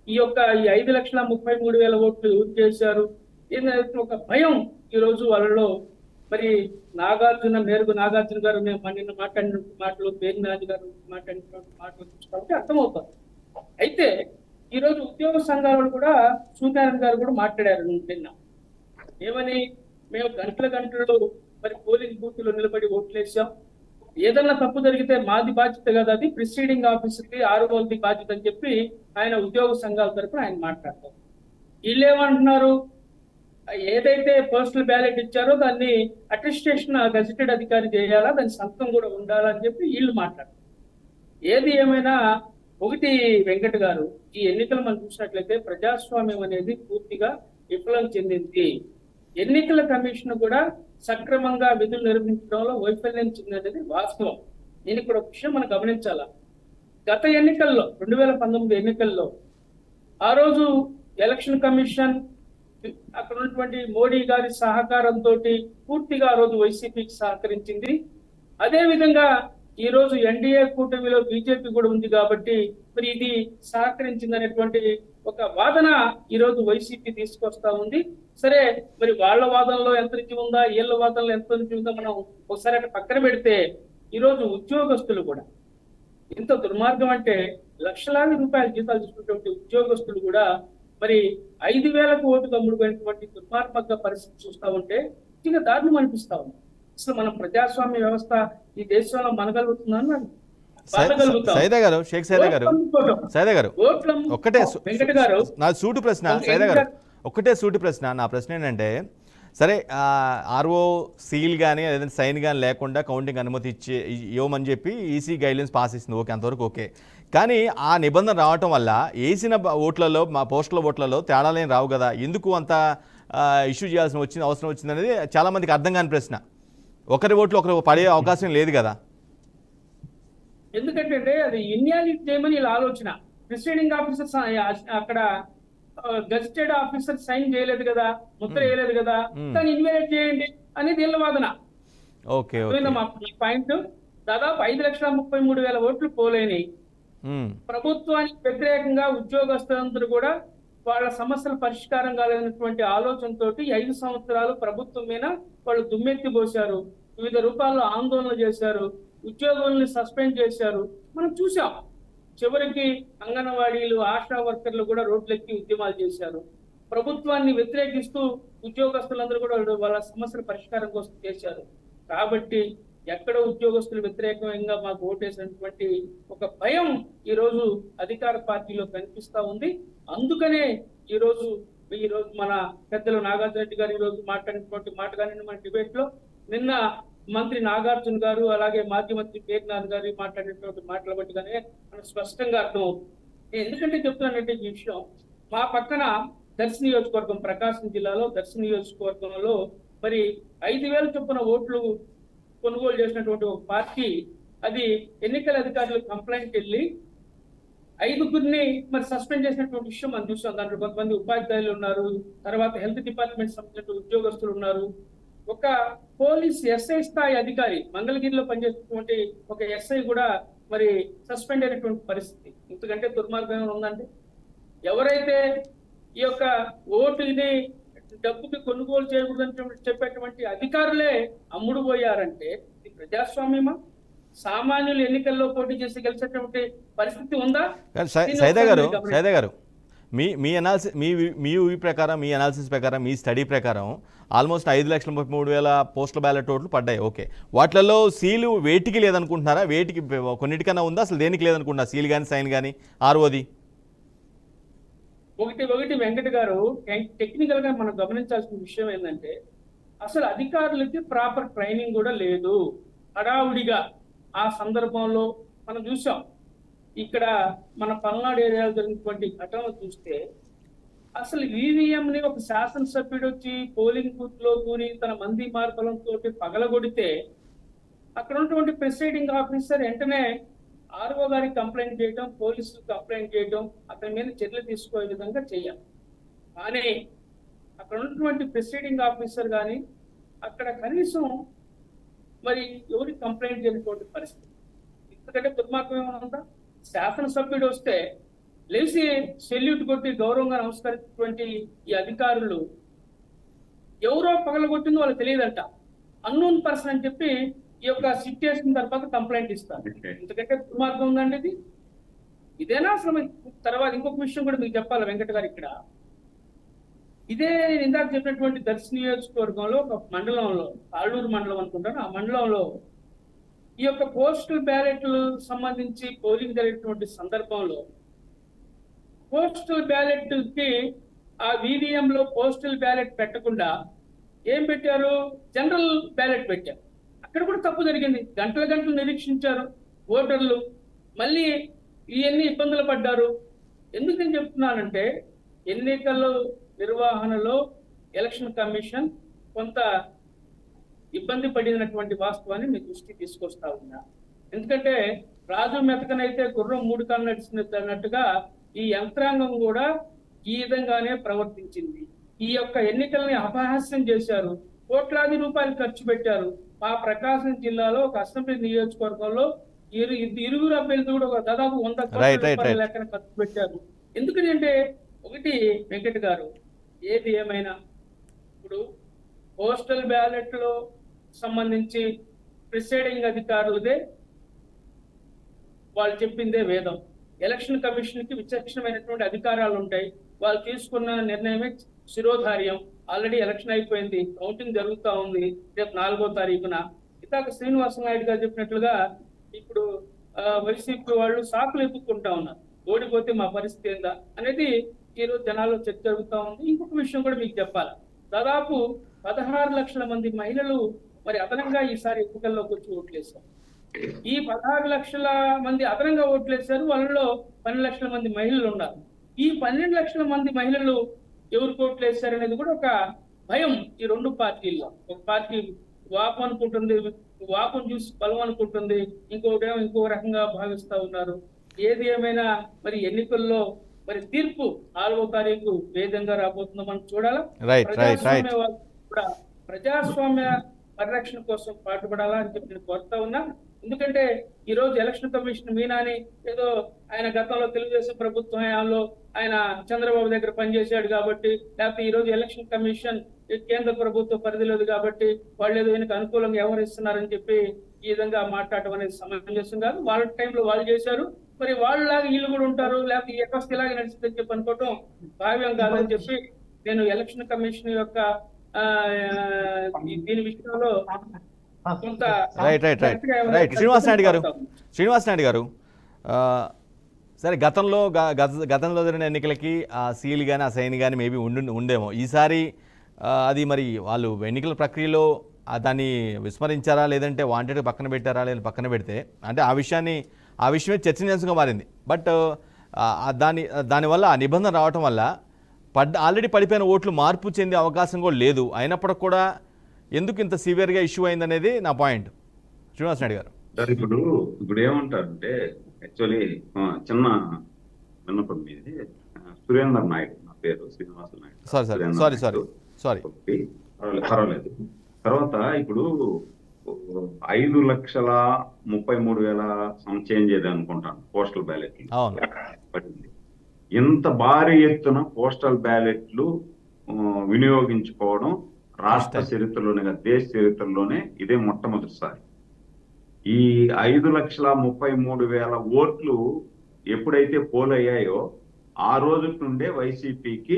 ఈ 5,33,000 ఓట్లు యూజ్ చేశారు. ఏంటంటే ఒక భయం ఈరోజు వాళ్ళలో. మరి మేరకు నాగార్జున గారు నిన్న మాట్లాడిన మాటలు, పేర్నాథ్ గారు మాట్లాడిన మాటలు చూసుకుంటే అర్థమవుతుంది. అయితే ఈరోజు ఉద్యోగ సంఘాలు కూడా, సూర్యనారాయణ గారు కూడా మాట్లాడారు నిన్న. ఏమని? మేము గంటలు మరి పోలింగ్ బూత్ లో నిలబడి ఓట్లేసాం, ఏదన్నా తప్పు జరిగితే మాది బాధ్యత కదా, అది ప్రిసైడింగ్ ఆఫీసర్కి ఆరోగ్య బాధ్యత అని చెప్పి ఆయన ఉద్యోగ సంఘాల తరఫున ఆయన మాట్లాడతారు. వీళ్ళు ఏమంటున్నారు? ఏదైతే పోస్టల్ బ్యాలెట్ ఇచ్చారో దాన్ని అటెస్టేషన్ గెజిటెడ్ అధికారి చేయాలా, దాని సంతకం కూడా ఉండాలని చెప్పి వీళ్ళు మాట్లాడతారు. ఏది ఏమైనా ఒకటి వెంకట గారు, ఈ ఎన్నికలు మనం చూసినట్లయితే ప్రజాస్వామ్యం అనేది పూర్తిగా విఫలం చెందింది. ఎన్నికల కమిషన్ కూడా సక్రమంగా విధులు నిర్వహించడంలో వైఫల్యం చెందినది వాస్తవం. నేను ఇక్కడ ఒక విషయం మనం గమనించాలా. గత ఎన్నికల్లో 2019 ఎన్నికల్లో ఆ రోజు ఎలక్షన్ కమిషన్ అక్కడ ఉన్నటువంటి మోడీ గారి సహకారంతో పూర్తిగా ఆ రోజు వైసీపీకి సహకరించింది. అదే విధంగా ఈ రోజు ఎన్డీఏ కూటమిలో బీజేపీ కూడా ఉంది కాబట్టి మరి ఇది సహకరించింది అనేటువంటి ఒక వాదన ఈ రోజు వైసీపీ తీసుకొస్తా ఉంది. సరే, మరి వాళ్ళ వాదనలో ఎంత రుచి ఉందా, వీళ్ళ వాదనలో ఎంత రుచి ఉందా మనం ఒకసారి అక్కడ పక్కన పెడితే, ఈ రోజు ఉద్యోగస్తులు కూడా ఎంత దుర్మార్గం అంటే, లక్షలాది రూపాయల జీతాలు తీసుకున్నటువంటి ఉద్యోగస్తులు కూడా మరి 5,000 ఓటుకు అమ్ముడుపోయినటువంటి దుర్మార్గ పరిస్థితి చూస్తా ఉంటే ఇంకా దారుణం అనిపిస్తా ఉంది. అసలు మన ప్రజాస్వామ్య వ్యవస్థ ఈ దేశంలో మనగలుగుతుందని సైదా గారు, షేక్ సైదా గారు, ఒక్కటే నా సూటి ప్రశ్న. సైదా గారు, ఒక్కటే సూటి ప్రశ్న. నా ప్రశ్న ఏంటంటే, సరే ఆర్ఓ సీల్ కానీ ఏదైనా సైన్ కానీ లేకుండా కౌంటింగ్ అనుమతి ఇవ్వమని చెప్పి ఈసీ గైడ్లైన్స్ పాస్ ఇస్తుంది, ఓకే, అంతవరకు ఓకే. కానీ ఆ నిబంధన రావటం వల్ల వేసిన ఓట్లలో, మా పోస్టల్ ఓట్లలో తేడాలేం రావు కదా, ఎందుకు అంత ఇష్యూ చేయాల్సిన అవసరం వచ్చింది అనేది చాలామందికి అర్థం కాని ప్రశ్న. ఒకరి ఓట్లు ఒకరు పడే అవకాశం లేదు కదా. ఎందుకంటే అది ఇన్యాలిటీ చేయమని ఇలా ఆలోచన. ప్రిసైడింగ్ ఆఫీసర్ అక్కడ గెజిటెడ్ ఆఫీసర్ సైన్ చేయలేదు కదా, ముద్ర వేయలేదు కదా, దాన్ని ఇన్వాలిడ్ చేయండి అనేది వీళ్ళ వాదన. పాయింట్. దాదాపు 5,33,000 ఓట్లు పోలేని ప్రభుత్వానికి వ్యతిరేకంగా ఉద్యోగస్తులందరూ కూడా వాళ్ళ సమస్యల పరిష్కారం కాలేనటువంటి ఆలోచనతో 5 సంవత్సరాలు ప్రభుత్వం మీద వాళ్ళు దుమ్మెత్తి పోశారు, వివిధ రూపాల్లో ఆందోళన చేశారు, ఉద్యోగుల్ని సస్పెండ్ చేశారు. మనం చూసాం. చివరికి అంగన్వాడీలు, ఆశా వర్కర్లు కూడా రోడ్లెక్కి ఉద్యమాలు చేశారు. ప్రభుత్వాన్ని వ్యతిరేకిస్తూ ఉద్యోగస్తులందరూ కూడా వాళ్ళ సమస్యల పరిష్కారం కోసం చేశారు. కాబట్టి ఎక్కడ ఉద్యోగస్తులు వ్యతిరేకంగా మాకు ఓటేసినటువంటి ఒక భయం ఈ రోజు అధికార పార్టీలో కనిపిస్తా ఉంది. అందుకనే ఈ రోజు మన పెద్దలు నాగార్జున రెడ్డి గారు ఈ రోజు మాట్లాడినటువంటి మాట కానీ మన డిబేట్ లో నిన్న మంత్రి నాగార్జున గారు అలాగే మాజీ మంత్రి పేర్నాథ్ గారు మాట్లాడేటువంటి మాటల బట్టిగానే మనకు స్పష్టంగా అర్థమవుతుంది. నేను ఎందుకంటే చెప్తున్నానంటే ఈ విషయం, మా పక్కన దర్శి నియోజకవర్గం, ప్రకాశం జిల్లాలో దర్శి నియోజకవర్గంలో మరి 5,000 చొప్పున ఓట్లు కొనుగోలు చేసినటువంటి ఒక పార్టీ, అది ఎన్నికల అధికారులు కంప్లైంట్ వెళ్ళి 5గురిని మరి సస్పెండ్ చేసినటువంటి విషయం మనం చూసాం. దాంట్లో కొంతమంది ఉపాధ్యాయులు ఉన్నారు, తర్వాత హెల్త్ డిపార్ట్మెంట్ సంబంధించిన ఉద్యోగస్తులు ఉన్నారు. ఒక పోలీస్ ఎస్ఐ స్థాయి అధికారి, మంగళగిరిలో పనిచేస్తున్నటువంటి ఒక ఎస్ఐ కూడా మరి సస్పెండ్ అయినటువంటి పరిస్థితి. ఇంతకంటే దుర్మార్గం ఏమైనా ఉందంటే, ఎవరైతే ఈ యొక్క ఓటుని డబ్బుకి కొనుగోలు చేయకూడదని చెప్పేటువంటి అధికారులే అమ్ముడు పోయారంటే ఇది ప్రజాస్వామ్యమా? సామాన్యులు ఎన్నికల్లో పోటీ చేసి గెలిచేటువంటి పరిస్థితి ఉందా? సైదా గారు మీ అనాలిసిస్ మీ ఊహి ప్రకారం, మీ అనాలిసిస్ ప్రకారం, మీ స్టడీ ప్రకారం ఆల్మోస్ట్ 5,33,000 పోస్టల్ బ్యాలెట్ ఓట్లు పడ్డాయి. ఓకే, వాటిలలో సీలు వేటికి లేదనుకుంటున్నారా? వేటికి కొన్నిటికన్నా ఉందా? అసలు దేనికి లేదనుకుంటున్నా? సీల్ కానీ సైన్ కానీ ఆర్ఓది? ఒకటి వెంకట గారు, టెక్నికల్ గా మనం గమనించాల్సిన విషయం ఏంటంటే, అసలు అధికారులకి ప్రాపర్ ట్రైనింగ్ కూడా లేదు. హడావుడిగా ఆ సందర్భంలో మనం చూసాం. ఇక్కడ మన పల్నాడు ఏరియాలో జరిగినటువంటి ఘటనలు చూస్తే, అసలు ఈవీఎం ని ఒక శాసనసభ్యుడు వచ్చి పోలింగ్ బూత్ లో కూని తన మంది మార్పులంతో పగలగొడితే, అక్కడ ఉన్నటువంటి ప్రిసైడింగ్ ఆఫీసర్ వెంటనే ఆర్ఓ గారికి కంప్లైంట్ చేయడం, పోలీసులు కంప్లైంట్ చేయడం, అతని మీద చర్యలు తీసుకునే విధంగా చేయాలి. కానీ అక్కడ ఉన్నటువంటి ప్రిసైడింగ్ ఆఫీసర్ కానీ అక్కడ కనీసం మరి ఎవరికి కంప్లైంట్ చేయనటువంటి పరిస్థితి. ఎందుకంటే దుర్మార్గం ఏమైనా ఉందా? శాసనసభ్యుడు వస్తే లేచి సెల్యూట్ కొట్టి గౌరవంగా నమస్కరించినటువంటి ఈ అధికారులు ఎవరో పగలగొట్టిందో వాళ్ళకి తెలియదంట, అన్నోన్ పర్సన్ అని చెప్పి ఈ యొక్క సిచ్యుయేషన్ తర్వాత కంప్లైంట్ ఇస్తారు. ఎందుకంటే దుర్మార్గం ఉందండి ఇది. ఇదేనా అసలు? తర్వాత ఇంకొక విషయం కూడా మీకు చెప్పాలి వెంకట గారు. ఇక్కడ ఇదే ఇందాక చెప్పినటువంటి దర్శి నియోజకవర్గంలో ఒక మండలంలో, ఆలూరు మండలం అనుకుంటాను, ఆ మండలంలో ఈ యొక్క పోస్టల్ బ్యాలెట్లు సంబంధించి పోలింగ్ జరిగినటువంటి సందర్భంలో పోస్టల్ బ్యాలెట్ కి ఆ VVM లో పోస్టల్ బ్యాలెట్ పెట్టకుండా ఏం పెట్టారు? జనరల్ బ్యాలెట్ పెట్టారు. అక్కడ కూడా తప్పు జరిగింది. గంటలు నిరీక్షించారు ఓటర్లు, మళ్ళీ ఇవన్నీ ఇబ్బందులు పడ్డారు. ఎందుకని చెప్తున్నానంటే, ఎన్నికల నిర్వహణలో ఎలక్షన్ కమిషన్ కొంత ఇబ్బంది పడినటువంటి వాస్తవాన్ని మీ దృష్టికి తీసుకొస్తా ఉన్నా. ఎందుకంటే రాజు మెతకనైతే గుర్రం 3 కాళ్ళు నడిచినట్టుగా ఈ యంత్రాంగం కూడా ఈ విధంగానే ప్రవర్తించింది. ఈ యొక్క ఎన్నికల్ని అపహాస్యం చేశారు, కోట్లాది రూపాయలు ఖర్చు పెట్టారు. మా ప్రకాశం జిల్లాలో ఒక అసెంబ్లీ నియోజకవర్గంలో ఇరుగురు అభ్యర్థులు కూడా ఒక దాదాపు 100 కోట్ల రూపాయల లెక్కన ఖర్చు పెట్టారు. ఎందుకంటే ఒకటి వెంకట గారు, ఏది ఏమైనా ఇప్పుడు పోస్టల్ బ్యాలెట్ లో సంబంధించి ప్రిసైడింగ్ అధికారులదే వాళ్ళు చెప్పిందే వేదం. ఎలక్షన్ కమిషన్ కి విచక్షణమైనటువంటి అధికారాలు ఉంటాయి. వాళ్ళు తీసుకున్న నిర్ణయమే శిరోధార్యం. ఆల్రెడీ ఎలక్షన్ అయిపోయింది, కౌంటింగ్ జరుగుతూ ఉంది. రేపు 4వ తారీఖున ఇతాక శ్రీనివాస నాయుడు గారు చెప్పినట్లుగా ఇప్పుడు వైసీపీ వాళ్ళు సాకులు ఎత్తుక్కుంటా ఉన్నారు. ఓడిపోతే మా పరిస్థితి ఏందా అనేది ఈరోజు జనాల్లో చర్చ జరుగుతూ ఉంది. ఇంకొక విషయం కూడా మీకు చెప్పాలి. దాదాపు 16 లక్షల మంది మహిళలు మరి అదనంగా ఈసారి ఎన్నికల్లోకి వచ్చి ఓట్లేశారు. ఈ 16 లక్షల మంది అదనంగా ఓట్లేశారు. వాళ్ళలో 12 లక్షల మంది మహిళలు ఉన్నారు. ఈ 12 లక్షల మంది మహిళలు ఎవరికి ఓట్లేశారు అనేది కూడా ఒక భయం ఈ రెండు పార్టీల్లో. ఒక పార్టీ వాపు అనుకుంటుంది, వాపును చూసి బలం అనుకుంటుంది, ఇంకొకటేమో ఇంకో రకంగా భావిస్తా ఉన్నారు. ఏది ఏమైనా మరి ఎన్నికల్లో మరి తీర్పు 4వ తారీఖు ఏ విధంగా రాబోతుందో మనం చూడాలా. ప్రజాస్వామ్య పరిరక్షణ కోసం పాటుపడాలా అని చెప్పి నేను కోరుతా ఉన్నా. ఎందుకంటే ఈ రోజు ఎలక్షన్ కమిషన్ మీనాని ఏదో ఆయన గతంలో తెలుగుదేశం ప్రభుత్వం హయాంలో ఆయన చంద్రబాబు దగ్గర పనిచేశాడు కాబట్టి, లేకపోతే ఈ రోజు ఎలక్షన్ కమిషన్ కేంద్ర ప్రభుత్వ పరిధి లేదు కాబట్టి వాళ్ళు ఏదో ఈయనకు అనుకూలంగా వ్యవహరిస్తున్నారని చెప్పి ఈ విధంగా మాట్లాడటం అనేది సమంజసం కాదు. వాళ్ళ టైంలో వాళ్ళు చేశారు, మరి వాళ్ళలాగా వీళ్ళు కూడా ఉంటారు, లేకపోతే ఈ వ్యవస్థ ఇలాగే నడిచిందని చెప్పి అనుకోవటం భావ్యం కాదని చెప్పి నేను ఎలక్షన్ కమిషన్ యొక్క దీని విషయంలో శ్రీనివాస్ నాయుడు గారు సరే, గతంలో జరిగిన ఎన్నికలకి ఆ సీల్ కానీ ఆ సైన్ కానీ మేబీ ఉండేమో. ఈసారి అది మరి వాళ్ళు ఎన్నికల ప్రక్రియలో దాన్ని విస్మరించారా లేదంటే వాంటెడ్ పక్కన పెట్టారా లేదా పక్కన పెడితే అంటే ఆ విషయమే చర్చనీయాంశంగా మారింది. బట్ దానివల్ల ఆ నిబంధన రావటం వల్ల ఆల్రెడీ పడిపోయిన ఓట్లు మార్పు చెందే అవకాశం కూడా లేదు. అయినప్పటికి కూడా ఎందుకు ఇంత సివియర్గా ఇష్యూ అయిందనేది నా పాయింట్. శ్రీనివాస్ నాయుడు గారు సార్ ఇప్పుడు ఏమంటారంటే యాక్చువల్లీ చిన్న విన్నపం మీది సురేందర్ నాయుడు, నా పేరు శ్రీనివాస నాయుడు. సారీ పర్వాలేదు. తర్వాత ఇప్పుడు 5,33,000 చేంజ్ అయ్యేది అనుకుంటాను పోస్టల్ బ్యాలెట్ పడింది. ఇంత భారీ ఎత్తున పోస్టల్ బ్యాలెట్లు వినియోగించుకోవడం రాష్ట్ర చరిత్రలోనే కాదు దేశ చరిత్రలోనే ఇదే మొట్టమొదటిసారి. ఈ 5,33,000 ఓట్లు ఎప్పుడైతే పోలయ్యాయో ఆ రోజు నుండే వైసీపీకి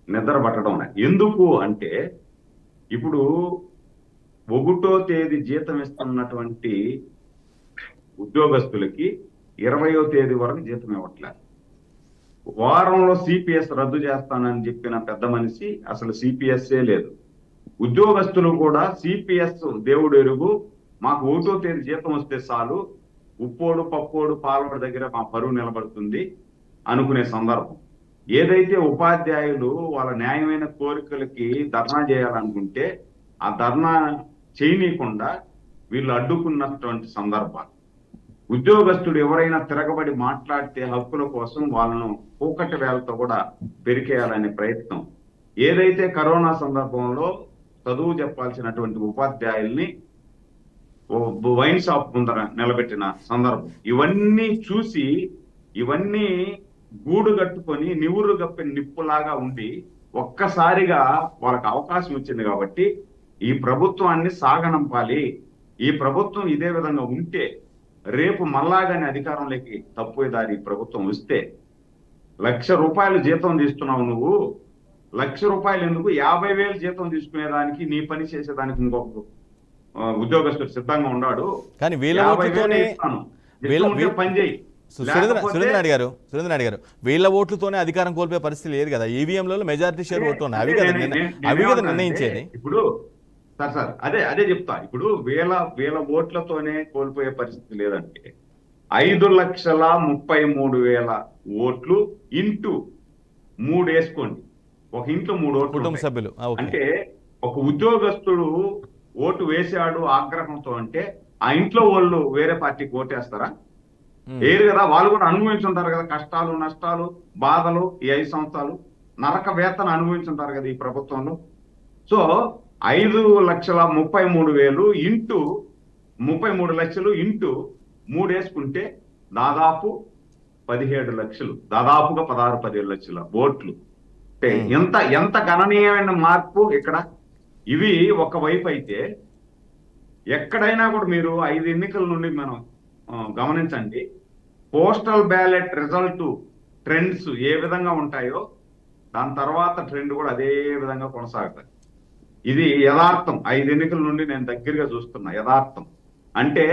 నిద్ర పట్టడం. ఎందుకు అంటే ఇప్పుడు 1వ తేదీ జీతం ఇస్తున్నటువంటి ఉద్యోగస్తులకి 20వ తేదీ వరకు జీతం ఇవ్వట్లేదు. వారంలో సిపిఎస్ రద్దు చేస్తానని చెప్పిన పెద్ద మనిషి అసలు సిపిఎస్ఏ లేదు. ఉద్యోగస్తులు కూడా సిపిఎస్ దేవుడు ఎరుగు, మాకు 1వ తేదీ జీతం వస్తే చాలు, ఉప్పోడు పప్పోడు పాలోడు దగ్గర మా పరువు నిలబడుతుంది అనుకునే సందర్భం. ఏదైతే ఉపాధ్యాయులు వాళ్ళ న్యాయమైన కోరికలకి ధర్నా చేయాలనుకుంటే ఆ ధర్నా చేయనీయకుండా వీళ్ళు అడ్డుకున్నటువంటి సందర్భాలు. ఉద్యోగస్తుడు ఎవరైనా తిరగబడి మాట్లాడితే హక్కుల కోసం వాళ్ళను కూకటి వేలతో కూడా పెరికేయాలనే ప్రయత్నం. ఏదైతే కరోనా సందర్భంలో చదువు చెప్పాల్సినటువంటి ఉపాధ్యాయుల్ని వైన్ షాప్ ముందర నిలబెట్టిన సందర్భం. ఇవన్నీ చూసి ఇవన్నీ గూడు కట్టుకొని నివురు కప్పిన నిప్పులాగా ఉండి ఒక్కసారిగా వాళ్ళకి అవకాశం వచ్చింది కాబట్టి ఈ ప్రభుత్వాన్ని సాగనంపాలి. ఈ ప్రభుత్వం ఇదే విధంగా ఉంటే రేపు మళ్ళాగానే అధికారంలోకి తప్పేదారి ప్రభుత్వం వస్తే ₹1,00,000 జీతం తీస్తున్నావు నువ్వు, ₹1,00,000 ఎందుకు 50,000 జీతం తీసుకునేదానికి నీ పని చేసేదానికి ఇంకొక ఉద్యోగస్తుడు సిద్ధంగా ఉన్నాడు. కానీ పని చేయి. సురేంద్ర నాయుడు గారు వీళ్ళ ఓట్లతోనే అధికారం కోల్పోయే పరిస్థితి లేదు కదా. ఈవీఎంలలో మెజారిటీ షేర్ ఓట్లు ఉన్నాయి, అవి కదా నిర్ణయించేది. ఇప్పుడు సార్ అదే చెప్తా. ఇప్పుడు వీళ్ళ ఓట్లతోనే కోల్పోయే పరిస్థితి లేదంటే 5,33,000 ఓట్లు ఇంటూ 3 వేసుకోండి. ఒక ఇంట్లో 3 ఓట్లు కుటుంబ సభ్యులు అంటే ఒక ఉద్యోగస్తుడు ఓటు వేసాడు ఆగ్రహంతో అంటే ఆ ఇంట్లో వాళ్ళు వేరే పార్టీకి ఓటేస్తారా? ఏరు కదా. వాళ్ళు కూడా అనుభవించుంటారు కదా కష్టాలు నష్టాలు బాధలు. ఈ 5 సంవత్సరాలు నరక వేతన అనుభవించుంటారు కదా ఈ ప్రభుత్వంలో. సో 5,33,000 ఇంటూ 33 లక్షలు ఇంటూ 3 వేసుకుంటే దాదాపు 17 లక్షలు, దాదాపుగా 16-17 లక్షల ఓట్లు. ఎంత గణనీయమైన మార్పు ఇక్కడ. ఇవి ఒకవైపు అయితే ఎక్కడైనా కూడా మీరు 5 ఎన్నికల నుండి మనం గమనించండి, పోస్టల్ బ్యాలెట్ రిజల్ట్ ట్రెండ్స్ ఏ విధంగా ఉంటాయో దాని తర్వాత ట్రెండ్ కూడా అదే విధంగా కొనసాగుతాయి. ఇది యథార్థం. 5 ఎన్నికల నుండి నేను దగ్గరగా చూస్తున్నా యథార్థం. అంటే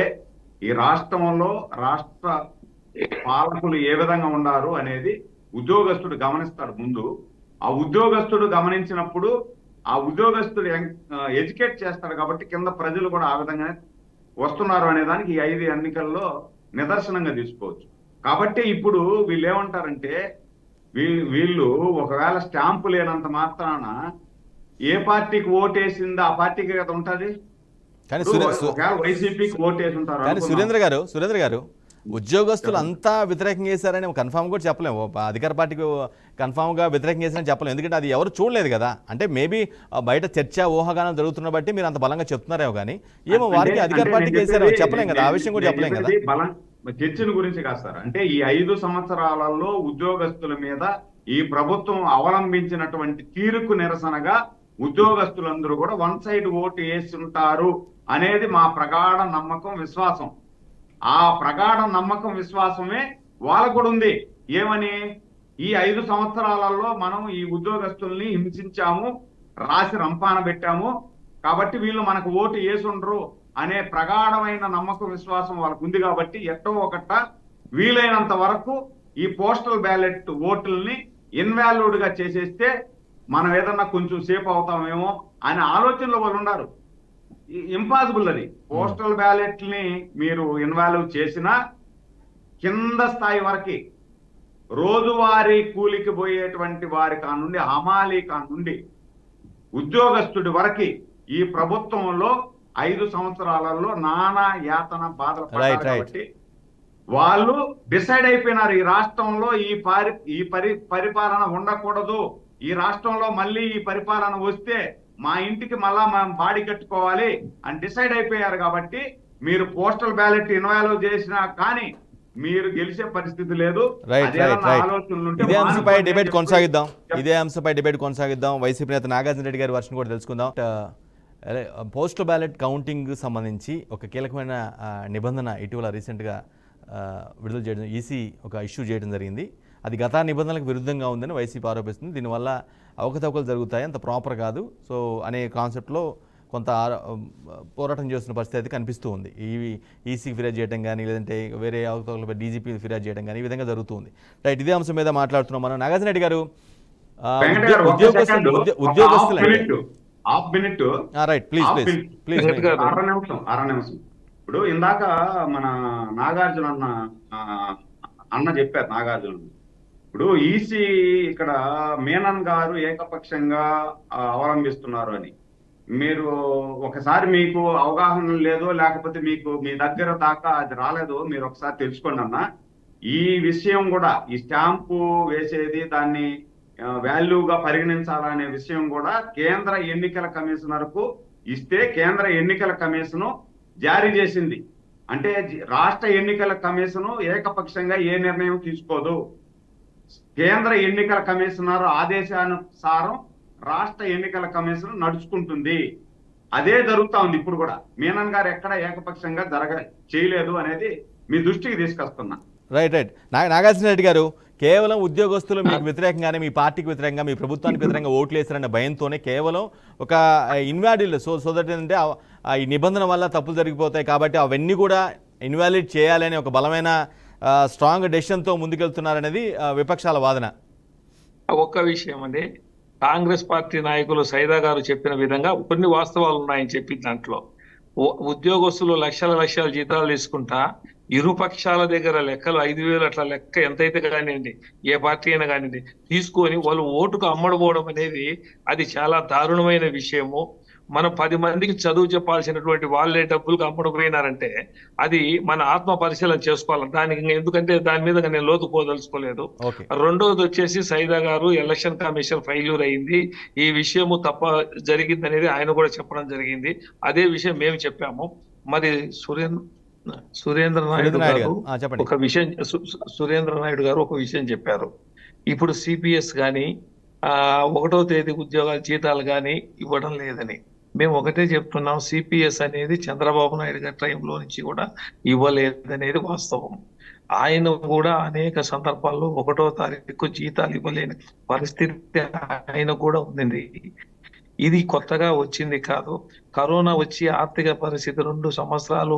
ఈ రాష్ట్రంలో రాష్ట్ర పాలకులు ఏ విధంగా ఉన్నారు అనేది ఉద్యోగస్తుడు గమనిస్తాడు ముందు. ఆ ఉద్యోగస్తుడు గమనించినప్పుడు ఆ ఉద్యోగస్తుడు ఎడ్యుకేట్ చేస్తాడు కాబట్టి కింద ప్రజలు కూడా ఆ విధంగా వస్తున్నారు అనే దానికి ఈ 5 ఎన్నికల్లో నిదర్శనంగా తీసుకోవచ్చు. కాబట్టి ఇప్పుడు వీళ్ళు ఏమంటారంటే వీళ్ళు ఒకవేళ స్టాంపు లేనంత మాత్రాన ఏ పార్టీకి ఓటేసిందో ఆ పార్టీకి కదా ఉంటది. వైసీపీకి ఓటేసి ఉంటారు. కానీ సురేంద్ర గారు ఉద్యోగస్తులు అంతా వ్యతిరేకం చేశారని కన్ఫామ్ కూడా చెప్పలేము. అధికార పార్టీకి కన్ఫామ్ గా వ్యతిరేకం చేశారని చెప్పలేము, ఎందుకంటే అది ఎవరు చూడలేదు కదా. అంటే మేబీ బయట చర్చ ఊహాగానం జరుగుతున్న బట్టి మీరు అంత బలంగా చెప్తున్నారేమో కానీ ఏమో వారికి అధికార పార్టీకి వేసారో చెప్పలేం కదా. ఆ విషయం కూడా చెప్పలేం కదా. చర్చల గురించి కాదు సార్. అంటే ఈ 5 సంవత్సరాలలో ఉద్యోగస్తుల మీద ఈ ప్రభుత్వం అవలంబించినటువంటి తీరుకు నిరసనగా ఉద్యోగస్తులందరూ కూడా వన్ సైడ్ ఓటు వేసి ఉంటారు అనేది మా ప్రగాఢ నమ్మకం విశ్వాసం. ఆ ప్రగాఢ నమ్మకం విశ్వాసమే వాళ్ళకు కూడా ఉంది. ఏమని, ఈ 5 సంవత్సరాలలో మనం ఈ ఉద్యోగస్తుల్ని హింసించాము, రాసి రంపాన పెట్టాము కాబట్టి వీళ్ళు మనకు ఓటు వేసుండ్రు అనే ప్రగాఢమైన నమ్మకం విశ్వాసం వాళ్ళకు ఉంది. కాబట్టి ఎట్టో ఒకట వీలైనంత వరకు ఈ పోస్టల్ బ్యాలెట్ ఓట్లని ఇన్వాల్యూడ్ గా చేసేస్తే మనం ఏదన్నా కొంచెం సేఫ్ అవుతామేమో అనే ఆలోచనలో వాళ్ళు ఉన్నారు. ఇంపాసిబుల్ అది. పోస్టల్ బ్యాలెట్ ని మీరు ఇన్వాల్వ్ చేసినా కింద స్థాయి వరకు రోజువారీ కూలికి పోయేటువంటి వారి కానుండి, హమాలీ కానుండి, ఉద్యోగస్తుడి వరకు ఈ ప్రభుత్వంలో 5 సంవత్సరాలలో నానా యాతన బాధలు పడ్డారు. కాబట్టి వాళ్ళు డిసైడ్ అయిపోయినారు, ఈ రాష్ట్రంలో ఈ పరిపాలన ఉండకూడదు, ఈ రాష్ట్రంలో మళ్ళీ ఈ పరిపాలన వస్తే మా ఇంటికి మళ్ళా మనం బాడీ కట్టుకోవాలి అని డిసైడ్ అయిపోయారు. కాబట్టి మీరు పోస్టల్ బ్యాలెట్ ఇన్వాల్వ్ చేసినా కానీ మీరు గెలిచే పరిస్థితి లేదు. ఇదే అంశంపై డిబేట్ కొనసాగిద్దాం. వైసీపీ నేత నాగార్జున రెడ్డి గారి వర్షన్ కూడా తెలుసుకుందాం. పోస్టల్ బ్యాలెట్ కౌంటింగ్ సంబంధించి ఒక కీలకమైన నిబంధన ఇటీవల రీసెంట్గా విడుదల చేయడం, ఈసీ ఒక ఇష్యూ చేయడం జరిగింది. అది గత నిబంధనలకు విరుద్ధంగా ఉందని వైసీపీ ఆరోపిస్తుంది. దీనివల్ల అవకతవకలు జరుగుతాయి, అంత ప్రాపర్ కాదు సో అనే కాన్సెప్ట్లో కొంత పోరాటం చేస్తున్న పరిస్థితి అయితే కనిపిస్తూ ఉంది. ఈసీకి ఫిర్యాదు చేయడం కానీ, లేదంటే వేరే అవకతవకలపై డీజీపీ ఫిర్యాదు చేయడం కానీ ఈ విధంగా జరుగుతుంది. రైట్, ఇదే అంశం మీద మాట్లాడుతున్నాం మనం. నాగార్జున రెడ్డి గారు, ఇప్పుడు ఇందాక మన నాగార్జున అన్న చెప్పారు, నాగార్జున ఇప్పుడు ఈసీ ఇక్కడ మేనన్ గారు ఏకపక్షంగా అవలంబిస్తున్నారు అని మీరు ఒకసారి మీకు అవగాహన లేదో లేకపోతే మీకు మీ దగ్గర దాకా అది రాలేదో మీరు ఒకసారి తెలుసుకోండి అన్న. ఈ విషయం కూడా, ఈ స్టాంపు వేసేది దాన్ని వాల్యూగా పరిగణించాలనే విషయం కూడా కేంద్ర ఎన్నికల కమిషనర్ కు ఇస్తే కేంద్ర ఎన్నికల కమిషను జారీ చేసింది. అంటే రాష్ట్ర ఎన్నికల కమిషను ఏకపక్షంగా ఏ నిర్ణయం తీసుకోదు. కేంద్ర ఎన్నికల కమిషనర్ ఆదేశానుసారం రాష్ట్ర ఎన్నికల కమిషన్ నడుచుకుంటుంది. అదే జరుగుతా ఉంది ఇప్పుడు కూడా. మీనన్ గారు ఎక్కడ ఏకపక్షంగా చేయలేదు అనేది మీ దృష్టికి తీసుకొస్తున్నా. రైట్. నాగార్జున రెడ్డి గారు, కేవలం ఉద్యోగస్తులు మీకు వ్యతిరేకంగానే, మీ పార్టీకి వ్యతిరేకంగా, మీ ప్రభుత్వానికి వ్యతిరేకంగా ఓట్లు వేసారన్న భయంతోనే కేవలం ఒక ఇన్వాలిడ్ సో దట్ ఏంటంటే ఈ నిబంధన వల్ల తప్పులు జరిగిపోతాయి కాబట్టి అవన్నీ కూడా ఇన్వాలిడ్ చేయాలని ఒక బలమైన స్ట్రాంగ్ డెసిషన్తో ముందుకెళ్తున్నారనేది విపక్షాల వాదన. ఒక్క విషయం అండి, కాంగ్రెస్ పార్టీ నాయకులు సైదా గారు చెప్పిన విధంగా కొన్ని వాస్తవాలు ఉన్నాయని చెప్పి దాంట్లో ఉద్యోగస్తులు లక్షల జీతాలు తీసుకుంటా ఇరుపక్షాల దగ్గర లెక్కలు 5,000 అట్లా లెక్క ఎంతైతే కానివ్వండి, ఏ పార్టీ అయినా కానివ్వండి తీసుకొని వాళ్ళు ఓటుకు అమ్మడపోవడం అనేది అది చాలా దారుణమైన విషయము. మనం 10 మందికి చదువు చెప్పాల్సినటువంటి వాళ్ళే డబ్బులకు అమ్ముడుపోయినారంటే అది మన ఆత్మ పరిశీలన చేసుకోవాలి. దానికి ఎందుకంటే దాని మీద నేను లోతుపోదలుచుకోలేదు. రెండోది వచ్చేసి సైదా గారు ఎలక్షన్ కమిషన్ ఫెయిల్యూర్ అయింది, ఈ విషయము తప్ప జరిగింది అనేది ఆయన కూడా చెప్పడం జరిగింది. అదే విషయం మేము చెప్పాము. మరి సురేంద్ర నాయుడు గారు ఒక విషయం చెప్పారు. ఇప్పుడు సిపిఎస్ కానీ 1వ తేదీ ఉద్యోగాల జీతాలు కానీ ఇవ్వడం లేదని. మేము ఒకటే చెప్తున్నాం, సిపిఎస్ అనేది చంద్రబాబు నాయుడు గారి టైంలో నుంచి కూడా ఇవ్వలేదనేది వాస్తవం. ఆయన కూడా అనేక సందర్భాల్లో 1వ తారీఖు జీతాలు ఇవ్వలేని పరిస్థితి ఆయన కూడా ఉంది. ఇది కొత్తగా వచ్చింది కాదు. కరోనా వచ్చి ఆర్థిక పరిస్థితి 2 సంవత్సరాలు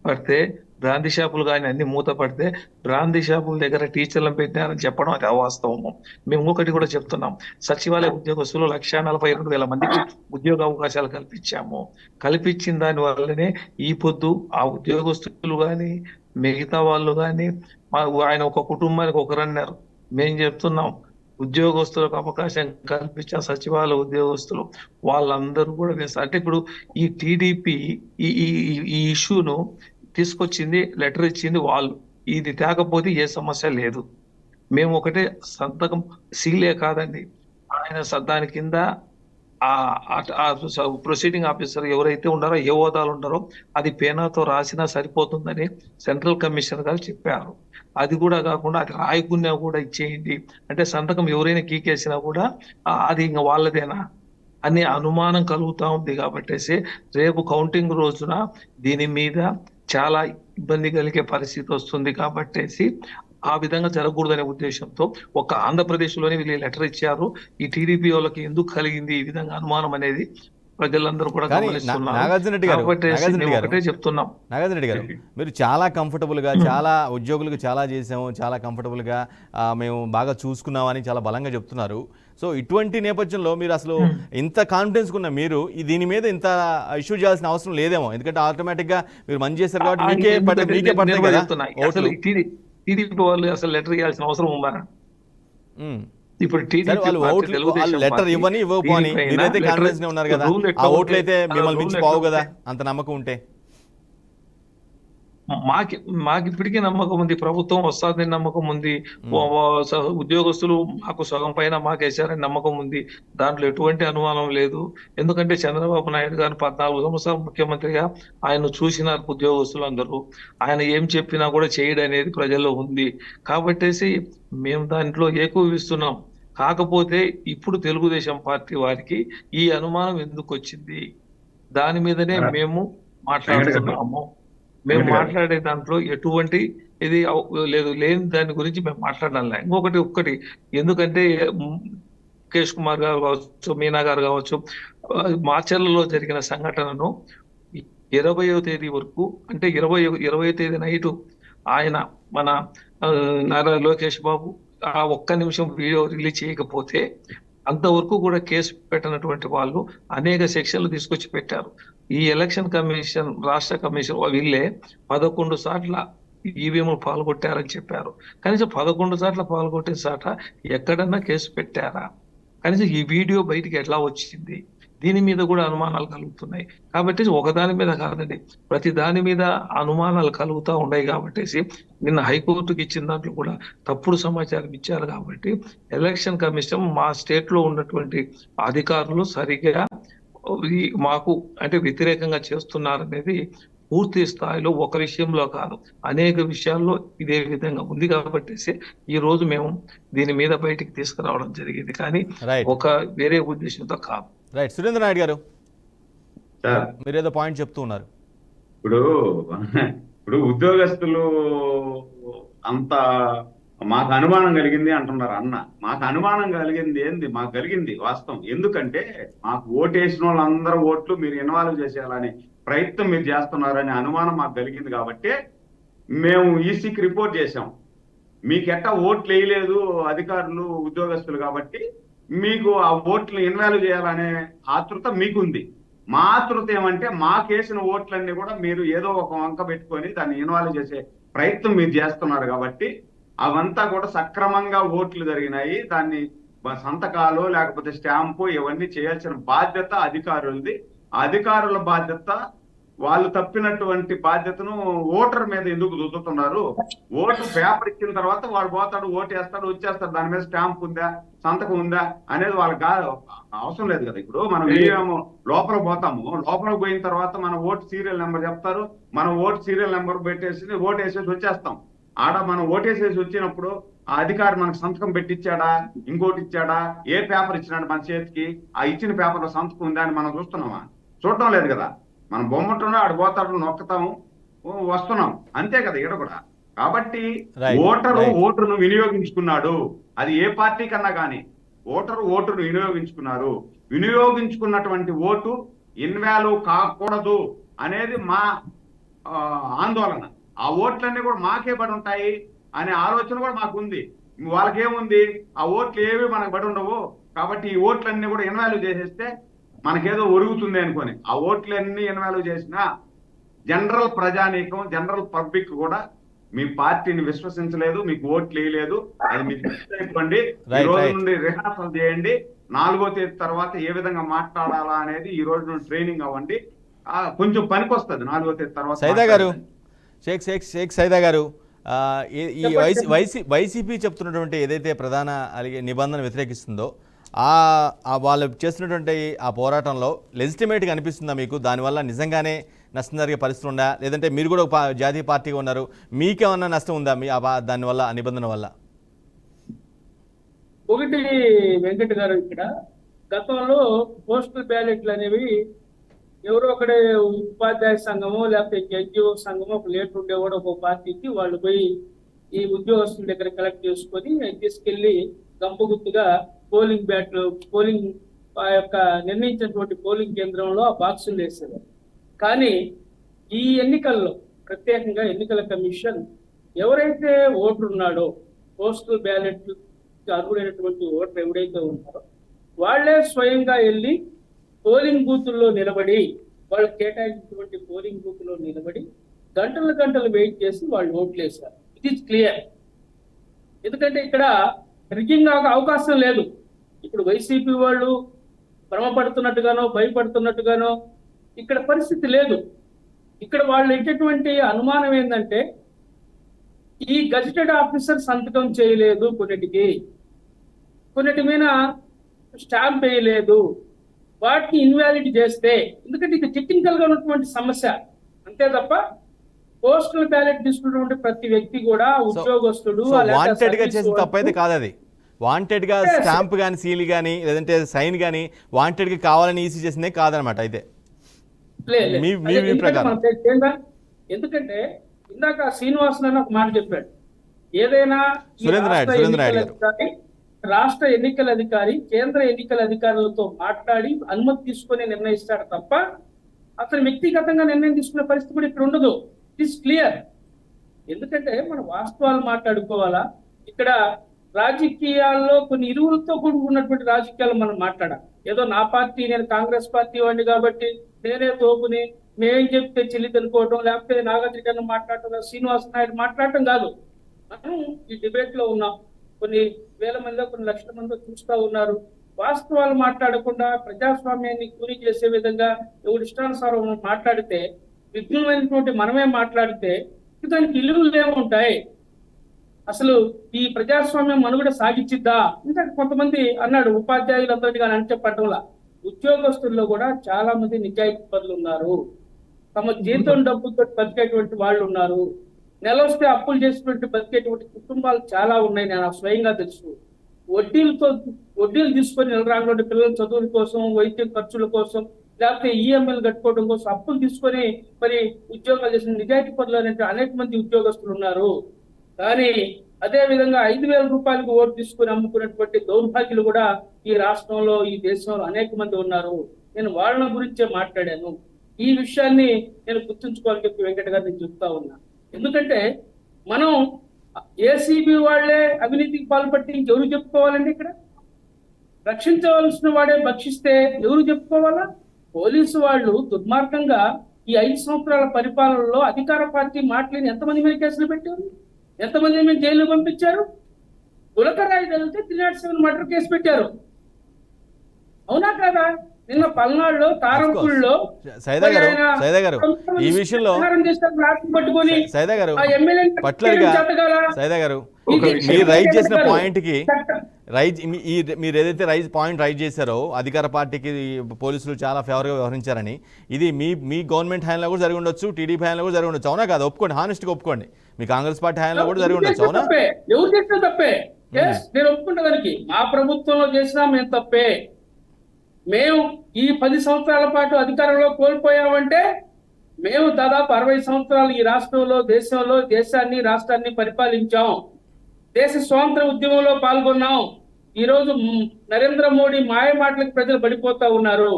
పడితే, బ్రాందీ షాపులు కానీ అన్ని మూత పడితే బ్రాందీ షాపుల దగ్గర టీచర్లను పెట్టినారని చెప్పడం అది అవాస్తవము. మేము ఇంకొకటి కూడా చెప్తున్నాం, సచివాలయ ఉద్యోగస్తులు 1,42,000 మందికి ఉద్యోగ అవకాశాలు కల్పించాము. కల్పించిన దాని వల్లనే ఈ పొద్దు ఆ ఉద్యోగస్తులు కానీ మిగతా వాళ్ళు కానీ ఆయన ఒక కుటుంబానికి ఒకరన్నారు. మేము చెప్తున్నాం, ఉద్యోగస్తులకు అవకాశం కల్పించిన సచివాలయ ఉద్యోగస్తులు వాళ్ళందరూ కూడా వేస్తారు. అంటే ఇప్పుడు ఈ టీడీపీ ఈ ఇష్యూను తీసుకొచ్చింది, లెటర్ ఇచ్చింది వాళ్ళు. ఇది తేకపోతే ఏ సమస్య లేదు. మేము ఒకటే సంతకం సీలే కాదండి, ఆయన దాని కింద ప్రొసీడింగ్ ఆఫీసర్ ఎవరైతే ఉన్నారో, ఏ హోదాలు ఉన్నారో అది పేనాతో రాసినా సరిపోతుందని సెంట్రల్ కమిషనర్ గారు చెప్పారు. అది కూడా కాకుండా అది రాయకున్నా కూడా ఇచ్చేయండి అంటే సంతకం ఎవరైనా కీకేసినా కూడా అది ఇంకా వాళ్ళదేనా అనే అనుమానం కలుగుతా ఉంది. కాబట్టేసి రేపు కౌంటింగ్ రోజున దీని మీద చాలా ఇబ్బంది కలిగే పరిస్థితి వస్తుంది. కాబట్టేసి ఆ విధంగా జరగకూడదనే ఉద్దేశంతో ఒక ఆంధ్రప్రదేశ్ లోనే వీళ్ళు లెటర్ ఇచ్చారు. ఈ టీడీపీ వాళ్ళకి ఎందుకు కలిగింది ఈ విధంగా అనుమానం అనేది ప్రజలందరూ కూడా కానీ గమనిస్తున్నారు. నాగార్జున రెడ్డి గారు, కాబట్టి నాగార్జున రెడ్డి మేము గారు, ఒకటే చెప్తున్నాం. నాగార్జున రెడ్డి గారు, మీరు చాలా కంఫర్టబుల్గా, చాలా ఉద్యోగులకు చాలా చేసాము, చాలా కంఫర్టబుల్గా మేము బాగా చూసుకున్నామని చాలా బలంగా చెప్తున్నారు. సో ఇటువంటి నేపథ్యంలో మీరు అసలు ఇంత కాన్ఫిడెన్స్ ఉన్న మీరు దీని మీద ఇంత ఇష్యూ చేయాల్సిన అవసరం లేదేమో, ఎందుకంటే ఆటోమేటిక్గా మీరు మంచి చేస్తారు కాబట్టి మీకే పడతాయి కదా ఓట్లు. టీడీపీ వాళ్ళు అసలు లెటర్ ఇవ్వాల్సిన అవసరం ఉందా? ఇప్పుడు వాళ్ళు లెటర్ ఇవ్వని ఇవ్వకపోని మీరైతే కాన్ఫిడెన్స్ ఉన్నారు కదా, ఆ ఓట్లు అయితే మిమ్మల్ని మించి పోవు కదా అంత నమ్మకం ఉంటే. మాకు ఇప్పటికీ నమ్మకం ఉంది, ప్రభుత్వం వస్తుందని నమ్మకం ఉంది, ఉద్యోగస్తులు మాకు సగం పైన మాకేసారని నమ్మకం ఉంది. దాంట్లో ఎటువంటి అనుమానం లేదు. ఎందుకంటే చంద్రబాబు నాయుడు గారు 14 సంవత్సరాలు ముఖ్యమంత్రిగా ఆయన చూసినారు ఉద్యోగస్తులు అందరూ. ఆయన ఏం చెప్పినా కూడా చేయడం అనేది ప్రజల్లో ఉంది. కాబట్టేసి మేము దాంట్లో ఏకీభవిస్తున్నాం. కాకపోతే ఇప్పుడు తెలుగుదేశం పార్టీ వారికి ఈ అనుమానం ఎందుకు వచ్చింది, దాని మీదనే మేము మాట్లాడుతున్నాము. మేము మాట్లాడే దాంట్లో ఎటువంటి ఇది లేదు, లేని దాని గురించి మేము మాట్లాడాలి. ఒక్కటి ఎందుకంటే ముఖేష్ కుమార్ గారు కావచ్చు, మీనా గారు కావచ్చు, మార్చర్లలో జరిగిన సంఘటనను 20వ తేదీ వరకు, అంటే 20వ తేదీ నైటు ఆయన మన నారా లోకేష్ బాబు ఆ ఒక్క నిమిషం వీడియో రిలీజ్ చేయకపోతే అంతవరకు కూడా కేసు పెట్టినటువంటి వాళ్ళు అనేక సెక్షన్లు తీసుకొచ్చి పెట్టారు. ఈ ఎలక్షన్ కమిషన్, రాష్ట్ర కమిషన్ వీళ్ళే 11 సార్ల ఈవీఎంలు పాల్గొట్టారని చెప్పారు. కనీసం 11 సార్లు పాల్గొట్టిన సాట ఎక్కడన్నా కేసు పెట్టారా? కనీసం ఈ వీడియో బయటికి ఎట్లా వచ్చింది? దీని మీద కూడా అనుమానాలు కలుగుతున్నాయి. కాబట్టి ఒకదాని మీద కాదండి, ప్రతి దాని మీద అనుమానాలు కలుగుతూ ఉన్నాయి. కాబట్టి నిన్న హైకోర్టుకి ఇచ్చిన దాంట్లో కూడా తప్పుడు సమాచారం ఇచ్చారు. కాబట్టి ఎలక్షన్ కమిషన్ మా స్టేట్ లో ఉన్నటువంటి అధికారులు సరిగ్గా మాకు అంటే వ్యతిరేకంగా చేస్తున్నారనేది పూర్తి స్థాయిలో ఒక విషయంలో కాదు, అనేక విషయాల్లో ఇదే విధంగా ఉంది. కాబట్టి ఈ రోజు మేము దీని మీద బయటికి తీసుకురావడం జరిగింది, కానీ ఒక వేరే ఉద్దేశంతో కాదు. రైట్. సురేంద్ర నాయుడు గారు, మీరు ఏదో పాయింట్ చెప్తూ ఉన్నారు. ఇప్పుడు ఉద్యోగస్తులు అంత మాకు అనుమానం కలిగింది అంటున్నారు అన్న. మాకు అనుమానం కలిగింది ఏంది? మాకు కలిగింది వాస్తవం. ఎందుకంటే మాకు ఓటేసిన వాళ్ళందరూ ఓట్లు మీరు ఇన్వాల్వ్ చేసేయాలని ప్రయత్నం మీరు చేస్తున్నారనే అనుమానం మాకు కలిగింది. కాబట్టి మేము ఈసీకి రిపోర్ట్ చేశాం. మీకెట్టా ఓట్లు వేయలేదు అధికారులు, ఉద్యోగస్తులు, కాబట్టి మీకు ఆ ఓట్లు ఇన్వాల్వ్ చేయాలనే ఆతృత మీకుంది. మా ఆతృత ఏమంటే మాకేసిన ఓట్లన్నీ కూడా మీరు ఏదో ఒక వంక పెట్టుకొని దాన్ని ఇన్వాల్వ్ చేసే ప్రయత్నం మీరు చేస్తున్నారు. కాబట్టి అవంతా కూడా సక్రమంగా ఓట్లు జరిగినాయి. దాన్ని సంతకాలు లేకపోతే స్టాంపు ఇవన్నీ చేయాల్సిన బాధ్యత అధికారులది. అధికారుల బాధ్యత, వాళ్ళు తప్పినటువంటి బాధ్యతను ఓటర్ మీద ఎందుకు రుద్దుతున్నారు? ఓటు పేపర్ ఇచ్చిన తర్వాత వాడు పోతాడు, ఓటు వేస్తాడు, వచ్చేస్తాడు, దాని మీద స్టాంప్ ఉందా, సంతకం ఉందా అనేది వాళ్ళకి అవసరం లేదు కదా. ఇప్పుడు మనం లోపలికి పోతాము, లోపలికి పోయిన తర్వాత మన ఓటు సీరియల్ నెంబర్ చెప్తారు, మనం ఓటు సీరియల్ నెంబర్ పెట్టేసి ఓటు వేసేసి వచ్చేస్తాం. ఆడ మనం ఓటేసేసి వచ్చినప్పుడు ఆ అధికారి మనకు సంతకం పెట్టించాడా, ఇంకోటి ఇచ్చాడా, ఏ పేపర్ ఇచ్చినాడు మన చేతికి, ఆ ఇచ్చిన పేపర్ లో సంతకం ఉందా అని మనం చూస్తున్నామా? చూడటం లేదు కదా. మనం బొమ్మట్టున్నా ఆడు పోతాడు, నొక్కతాము, వస్తున్నాం, అంతే కదా ఇక్కడ కూడా. కాబట్టి ఓటరును వినియోగించుకున్నాడు. అది ఏ పార్టీ కన్నా కానీ ఓటును వినియోగించుకున్నారు. వినియోగించుకున్నటువంటి ఓటు ఇన్వాల్వ్ కాకూడదు అనేది మా ఆందోళన. ఆ ఓట్లన్నీ కూడా మాకే పడి ఉంటాయి అనే ఆలోచన కూడా మాకు ఉంది. వాళ్ళకేముంది, ఆ ఓట్లు ఏవి మనకు పడి ఉండవు, కాబట్టి ఈ ఓట్లన్నీ కూడా ఇన్వాల్వ్ చేసేస్తే మనకేదో ఒరుగుతుంది అనుకొని ఆ ఓట్లన్నీ ఇన్వాల్వ్ చేసినా జనరల్ ప్రజానీకం, జనరల్ పబ్లిక్ కూడా మీ పార్టీని విశ్వసించలేదు, మీకు ఓట్లు వేయలేదు. అది మీకు చెప్పండి. ఈ రోజు నుండి రిహార్సల్ చేయండి. 4వ తేదీ తర్వాత ఏ విధంగా మాట్లాడాలా అనేది ఈ రోజు నుండి ట్రైనింగ్ అవ్వండి. కొంచెం పనికి వస్తుంది 4వ తేదీ తర్వాత. సైదా గారు, షేక్ సైదా గారు, ఈ వైసీపీ చెప్తున్నటువంటి ఏదైతే ప్రధాన నిబంధన వ్యతిరేకిస్తుందో వాళ్ళు చేస్తున్నటువంటి ఆ పోరాటంలో లెజిటిమేట్గా అనిపిస్తుందా మీకు? దానివల్ల నిజంగానే నష్టం జరిగే పరిస్థితి ఉందా, లేదంటే మీరు కూడా ఒక జాతీయ పార్టీగా ఉన్నారు, మీకేమన్నా నష్టం ఉందా దానివల్ల, ఆ నిబంధన వల్ల? ఒకటి వెంకట గారు, ఇక్కడ గతంలో పోస్టల్ బ్యాలెట్లు అనేవి ఎవరో ఒకడే ఉపాధ్యాయ సంఘమో లేకపోతే ఎన్జిఓ సంఘమో ఒక లీడర్ ఉండేవాడు ఒక పార్టీకి, వాళ్ళు పోయి ఈ ఉద్యోగస్తుల దగ్గర కలెక్ట్ చేసుకొని తీసుకెళ్లి గంపగుత్తుగా పోలింగ్ ఆ యొక్క నిర్ణయించినటువంటి పోలింగ్ కేంద్రంలో ఆ బాక్సులు వేసేవారు. కానీ ఈ ఎన్నికల్లో ప్రత్యేకంగా ఎన్నికల కమిషన్ ఎవరైతే ఓటర్ ఉన్నాడో, పోస్టల్ బ్యాలెట్ అర్హుడైనటువంటి ఓటర్ ఎవరైతే ఉన్నారో వాళ్లే స్వయంగా వెళ్ళి పోలింగ్ బూతుల్లో నిలబడి, వాళ్ళు కేటాయించినటువంటి పోలింగ్ బూత్ లో నిలబడి గంటలు గంటలు వెయిట్ చేసి వాళ్ళు ఓట్లు వేశారు. It is clear. ఎందుకంటే ఇక్కడ రిగ్గింగ్ అవకాశం లేదు. ఇప్పుడు వైసీపీ వాళ్ళు భ్రమపడుతున్నట్టుగానో భయపడుతున్నట్టుగానో ఇక్కడ పరిస్థితి లేదు. ఇక్కడ వాళ్ళు ఎటువంటి అనుమానం ఏంటంటే ఈ గజెటెడ్ ఆఫీసర్ సంతకం చేయలేదు, కొన్నిటి మీద స్టాంప్ వేయలేదు, వాటిని ఇన్వాలిడ్ చేస్తే, ఎందుకంటే ఇది టెక్నికల్ గా ఉన్నటువంటి సమస్య అంతే తప్ప పోస్టల్ బ్యాలెట్ తీసుకున్నటువంటి ప్రతి వ్యక్తి కూడా ఉద్యోగస్తుడు వాంటెడ్ గా చేసిన తప్పైతే కాదు. అది వాంటెడ్ గా స్టాంప్ గానీ సీల్ గానీ లేదంటే సైన్ గానీ వాంటెడ్ గా కావాలని ఈసీ చేసిందే కాదనమాట. అయితే ఎందుకంటే ఇందాక శ్రీనివాసన్ అని ఒక మాట చెప్పాడు, ఏదైనా రాష్ట్ర ఎన్నికల అధికారి కేంద్ర ఎన్నికల అధికారులతో మాట్లాడి అనుమతి తీసుకుని నిర్ణయిస్తాడు తప్ప అతను వ్యక్తిగతంగా నిర్ణయం తీసుకునే పరిస్థితి కూడా ఇక్కడ ఉండదు. It is clear. ఎందుకంటే మనం వాస్తవాలు మాట్లాడుకోవాలా. ఇక్కడ రాజకీయాల్లో కొన్ని ఇరువులతో కూడుకున్నటువంటి రాజకీయాలు మనం మాట్లాడాలి. ఏదో నా పార్టీ, నేను కాంగ్రెస్ పార్టీ వాడిని కాబట్టి నేనే తోపుని, మేమేం చెప్తే చెల్లిది అనుకోవటం, లేకపోతే నాగార్జున మాట్లాడటం, శ్రీనివాస నాయుడు మాట్లాడటం కాదు. మనం ఈ డిబేట్ లో ఉన్నాం. కొన్ని వేల మంది, కొన్ని లక్షల మంది చూస్తూ ఉన్నారు. వాస్తవాలు మాట్లాడకుండా ప్రజాస్వామ్యాన్ని కూలి చేసే విధంగా ఎవరు ఇష్టానుసారం మాట్లాడితే, విఘ్నమైనటువంటి మనమే మాట్లాడితే దానికి ఇల్లులు ఏముంటాయి? అసలు ఈ ప్రజాస్వామ్యం మనుగడ సాగించిద్దా? ఇంకా కొంతమంది అన్నాడు ఉపాధ్యాయులందరినీ కానీ అని చెప్పడంలా, ఉద్యోగస్తుల్లో కూడా చాలా మంది నిజాయితీ పరులు ఉన్నారు, తమ జీతం డబ్బుతో బతికేటువంటి వాళ్ళు ఉన్నారు, నెల వస్తే అప్పులు చేసినటువంటి బతికేటువంటి కుటుంబాలు చాలా ఉన్నాయి. నేను స్వయంగా తెలుసు. వడ్డీలు తీసుకొని నెలరాంగ పిల్లల చదువుల కోసం, వైద్య ఖర్చుల కోసం, లేకపోతే ఈఎంఐలు కట్టుకోవడం కోసం అప్పులు తీసుకొని మరి ఉద్యోగాలు చేసిన నిజాయితీ పరులు అనేక మంది ఉద్యోగస్తులు ఉన్నారు. కానీ అదే విధంగా 5,000 రూపాయలకు ఓటు తీసుకుని అమ్ముకున్నటువంటి దౌర్భాగ్యులు కూడా ఈ రాష్ట్రంలో, ఈ దేశంలో అనేక మంది ఉన్నారు. నేను వాళ్ళ గురించే మాట్లాడాను. ఈ విషయాన్ని నేను గుర్తుంచుకోవాలని చెప్పి వెంకట గారిని చెప్తా ఉన్నా. ఎందుకంటే మనం ఏసీబీ వాళ్లే అవినీతికి పాల్పట్టి ఎవరు చెప్పుకోవాలండి? ఇక్కడ రక్షించవలసిన వాడే భక్షిస్తే ఎవరు చెప్పుకోవాలా? పోలీసు వాళ్ళు దుర్మార్గంగా ఈ 5 సంవత్సరాల పరిపాలనలో అధికార పార్టీ మాటలేని ఎంతమంది మీద కేసులు పెట్టారు, ఎంతమంది మీద జైలు పంపించారు? గులకరాయి తగిలితే 307 మర్డర్ కేసు పెట్టారు. అవునా కాదా? నిన్న పల్నాడులో తారంపూడిలో సైదా గారు ఈ విషయంలో సైదా గారు మీరు రైజ్ చేసిన పాయింట్ కి మీరు ఏదైతే పాయింట్ రైజ్ చేశారో అధికార పార్టీకి పోలీసులు చాలా ఫేవర్ గా వ్యవహరించారని, ఇది మీ గవర్నమెంట్ హయాంలో కూడా జరిగి ఉండొచ్చు, టీడీపీ హయాంలో కూడా జరిగి ఉండొచ్చు. అవునా కాదు? ఒప్పుకోండి, హానెస్ట్ గా ఒప్పుకోండి. మీ కాంగ్రెస్ పార్టీ హయాంలో కూడా జరిగి ఉండొచ్చు. అవునా? ఎవరు చేసినా తప్పే. నేను ఒప్పుకుంటా దానికి. మా ప్రభుత్వంలో చేసినా మేము తప్పే. మేము ఈ 10 సంవత్సరాల పాటు అధికారంలో కోల్పోయామంటే మేము దాదాపు 60 సంవత్సరాలు ఈ రాష్ట్రంలో, దేశంలో, దేశాన్ని, రాష్ట్రాన్ని పరిపాలించాం. దేశ స్వాతంత్ర ఉద్యమంలో పాల్గొన్నాం. ఈ రోజు నరేంద్ర మోడీ మాయ మాటలకు ప్రజలు పడిపోతా ఉన్నారు.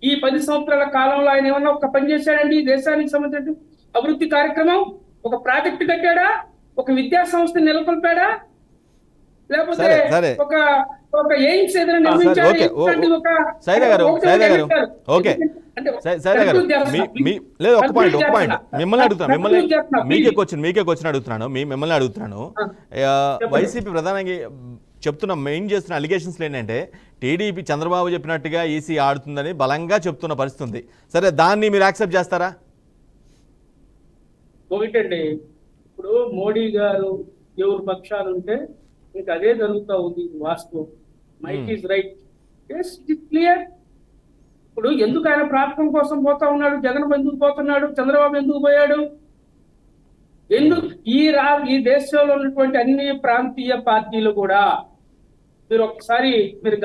ఈ 10 సంవత్సరాల కాలంలో ఆయన ఏమన్నా ఒక పని చేశాడండి? దేశానికి సంబంధించిన అభివృద్ధి కార్యక్రమం, ఒక ప్రాజెక్టు కట్టాడా? ఒక విద్యా సంస్థ నెలకొల్పాడా? లేకపోతే ఒక ఎయిమ్స్ ఏదైనా నిర్మించాడా? లేదు, ఒక పాయింట్ మిమ్మల్ని అడుగుతున్నాను. వైసీపీ ప్రధానంగా చెప్తున్న మెయిన్ చేస్తున్న అలిగేషన్స్ ఏంటంటే టీడీపీ చంద్రబాబు చెప్పినట్టుగా ఈసీ ఆడుతుందని బలంగా చెప్తున్న పరిస్థితి ఉంది. సరే, దాన్ని మీరు యాక్సెప్ట్ చేస్తారా? ఒకటండి, ఇప్పుడు మోడీ గారు ఎవరు పక్షాలు ఉంటే ఇంకా అదే జరుగుతూ ఉంది. వాస్తవం. Mike is right. Yes, it clear. ఇప్పుడు ఎందుకు ఆయన ప్రాంతం కోసం పోతా ఉన్నాడు? జగన్ ఎందుకు పోతున్నాడు? చంద్రబాబు ఎందుకు పోయాడు? ఎందుకు ఈ దేశంలో ఉన్నటువంటి అన్ని ప్రాంతీయ పార్టీలు కూడా మీరు ఒకసారి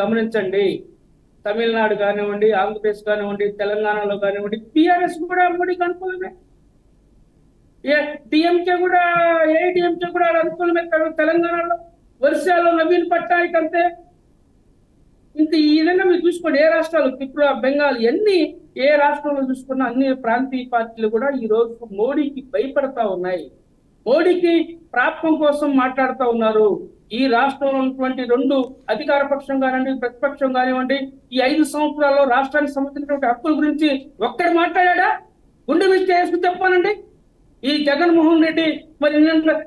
గమనించండి. తమిళనాడు కానివ్వండి, ఆంధ్రప్రదేశ్ కానివ్వండి, తెలంగాణలో కానివ్వండి, టిఆర్ఎస్ కూడా మోడీకి అనుకూలమే. డిఎంకే కూడా, ఏఐడిఎంకే కూడా అనుకూలమే. తెలంగాణలో వర్షాలు నవీన్ పట్నాయక్ అంతే. ఇంత ఈ విధంగా మీరు చూసుకోండి, ఏ రాష్ట్రాలు త్రిపుర, బెంగాల్, ఎన్ని ఏ రాష్ట్రంలో చూసుకున్నా అన్ని ప్రాంతీయ పార్టీలు కూడా ఈ రోజు మోడీకి భయపడతా ఉన్నాయి, మోడీకి ప్రాప్తం కోసం మాట్లాడుతూ ఉన్నారు. ఈ రాష్ట్రంలో ఉన్నటువంటి రెండు అధికార పక్షం కానివ్వండి, ప్రతిపక్షం కానివ్వండి, ఈ 5 సంవత్సరాల్లో రాష్ట్రానికి సంబంధించినటువంటి హక్కుల గురించి ఒక్కడు మాట్లాడా? గుండె మీద చేసుకుని చెప్పానండి. ఈ జగన్మోహన్ రెడ్డి మరి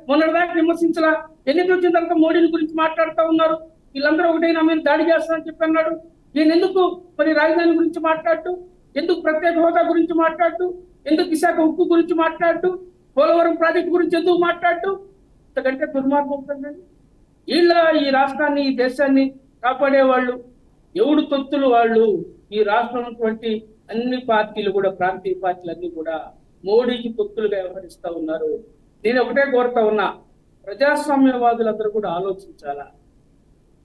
మొన్నటిదాకా విమర్శించలా, ఎన్నికలు వచ్చిన తర్వాత మోడీని గురించి మాట్లాడుతూ ఉన్నారు. వీళ్ళందరూ ఒకటైనా మీరు దాడి చేస్తారని చెప్పి అన్నాడు. నేను ఎందుకు మరి రాజధాని గురించి మాట్లాడుతూ, ఎందుకు ప్రత్యేక హోదా గురించి మాట్లాడుతూ, ఎందుకు విశాఖ ఉక్కు గురించి మాట్లాడుతూ, పోలవరం ప్రాజెక్టు గురించి ఎందుకు మాట్లాడుతూ, ఇంతకంటే దుర్మార్గం ఉంటుందండి. వీళ్ళ ఈ రాష్ట్రాన్ని, ఈ దేశాన్ని కాపాడే వాళ్ళు ఎవడు తొత్తులు వాళ్ళు. ఈ రాష్ట్రంలో ఉన్నటువంటి అన్ని పార్టీలు కూడా, ప్రాంతీయ పార్టీలు అన్ని కూడా మోడీకి తొత్తులుగా వ్యవహరిస్తా ఉన్నారు. నేను ఒకటే కోరుతా ఉన్నా, ప్రజాస్వామ్యవాదులందరూ కూడా ఆలోచించాలా.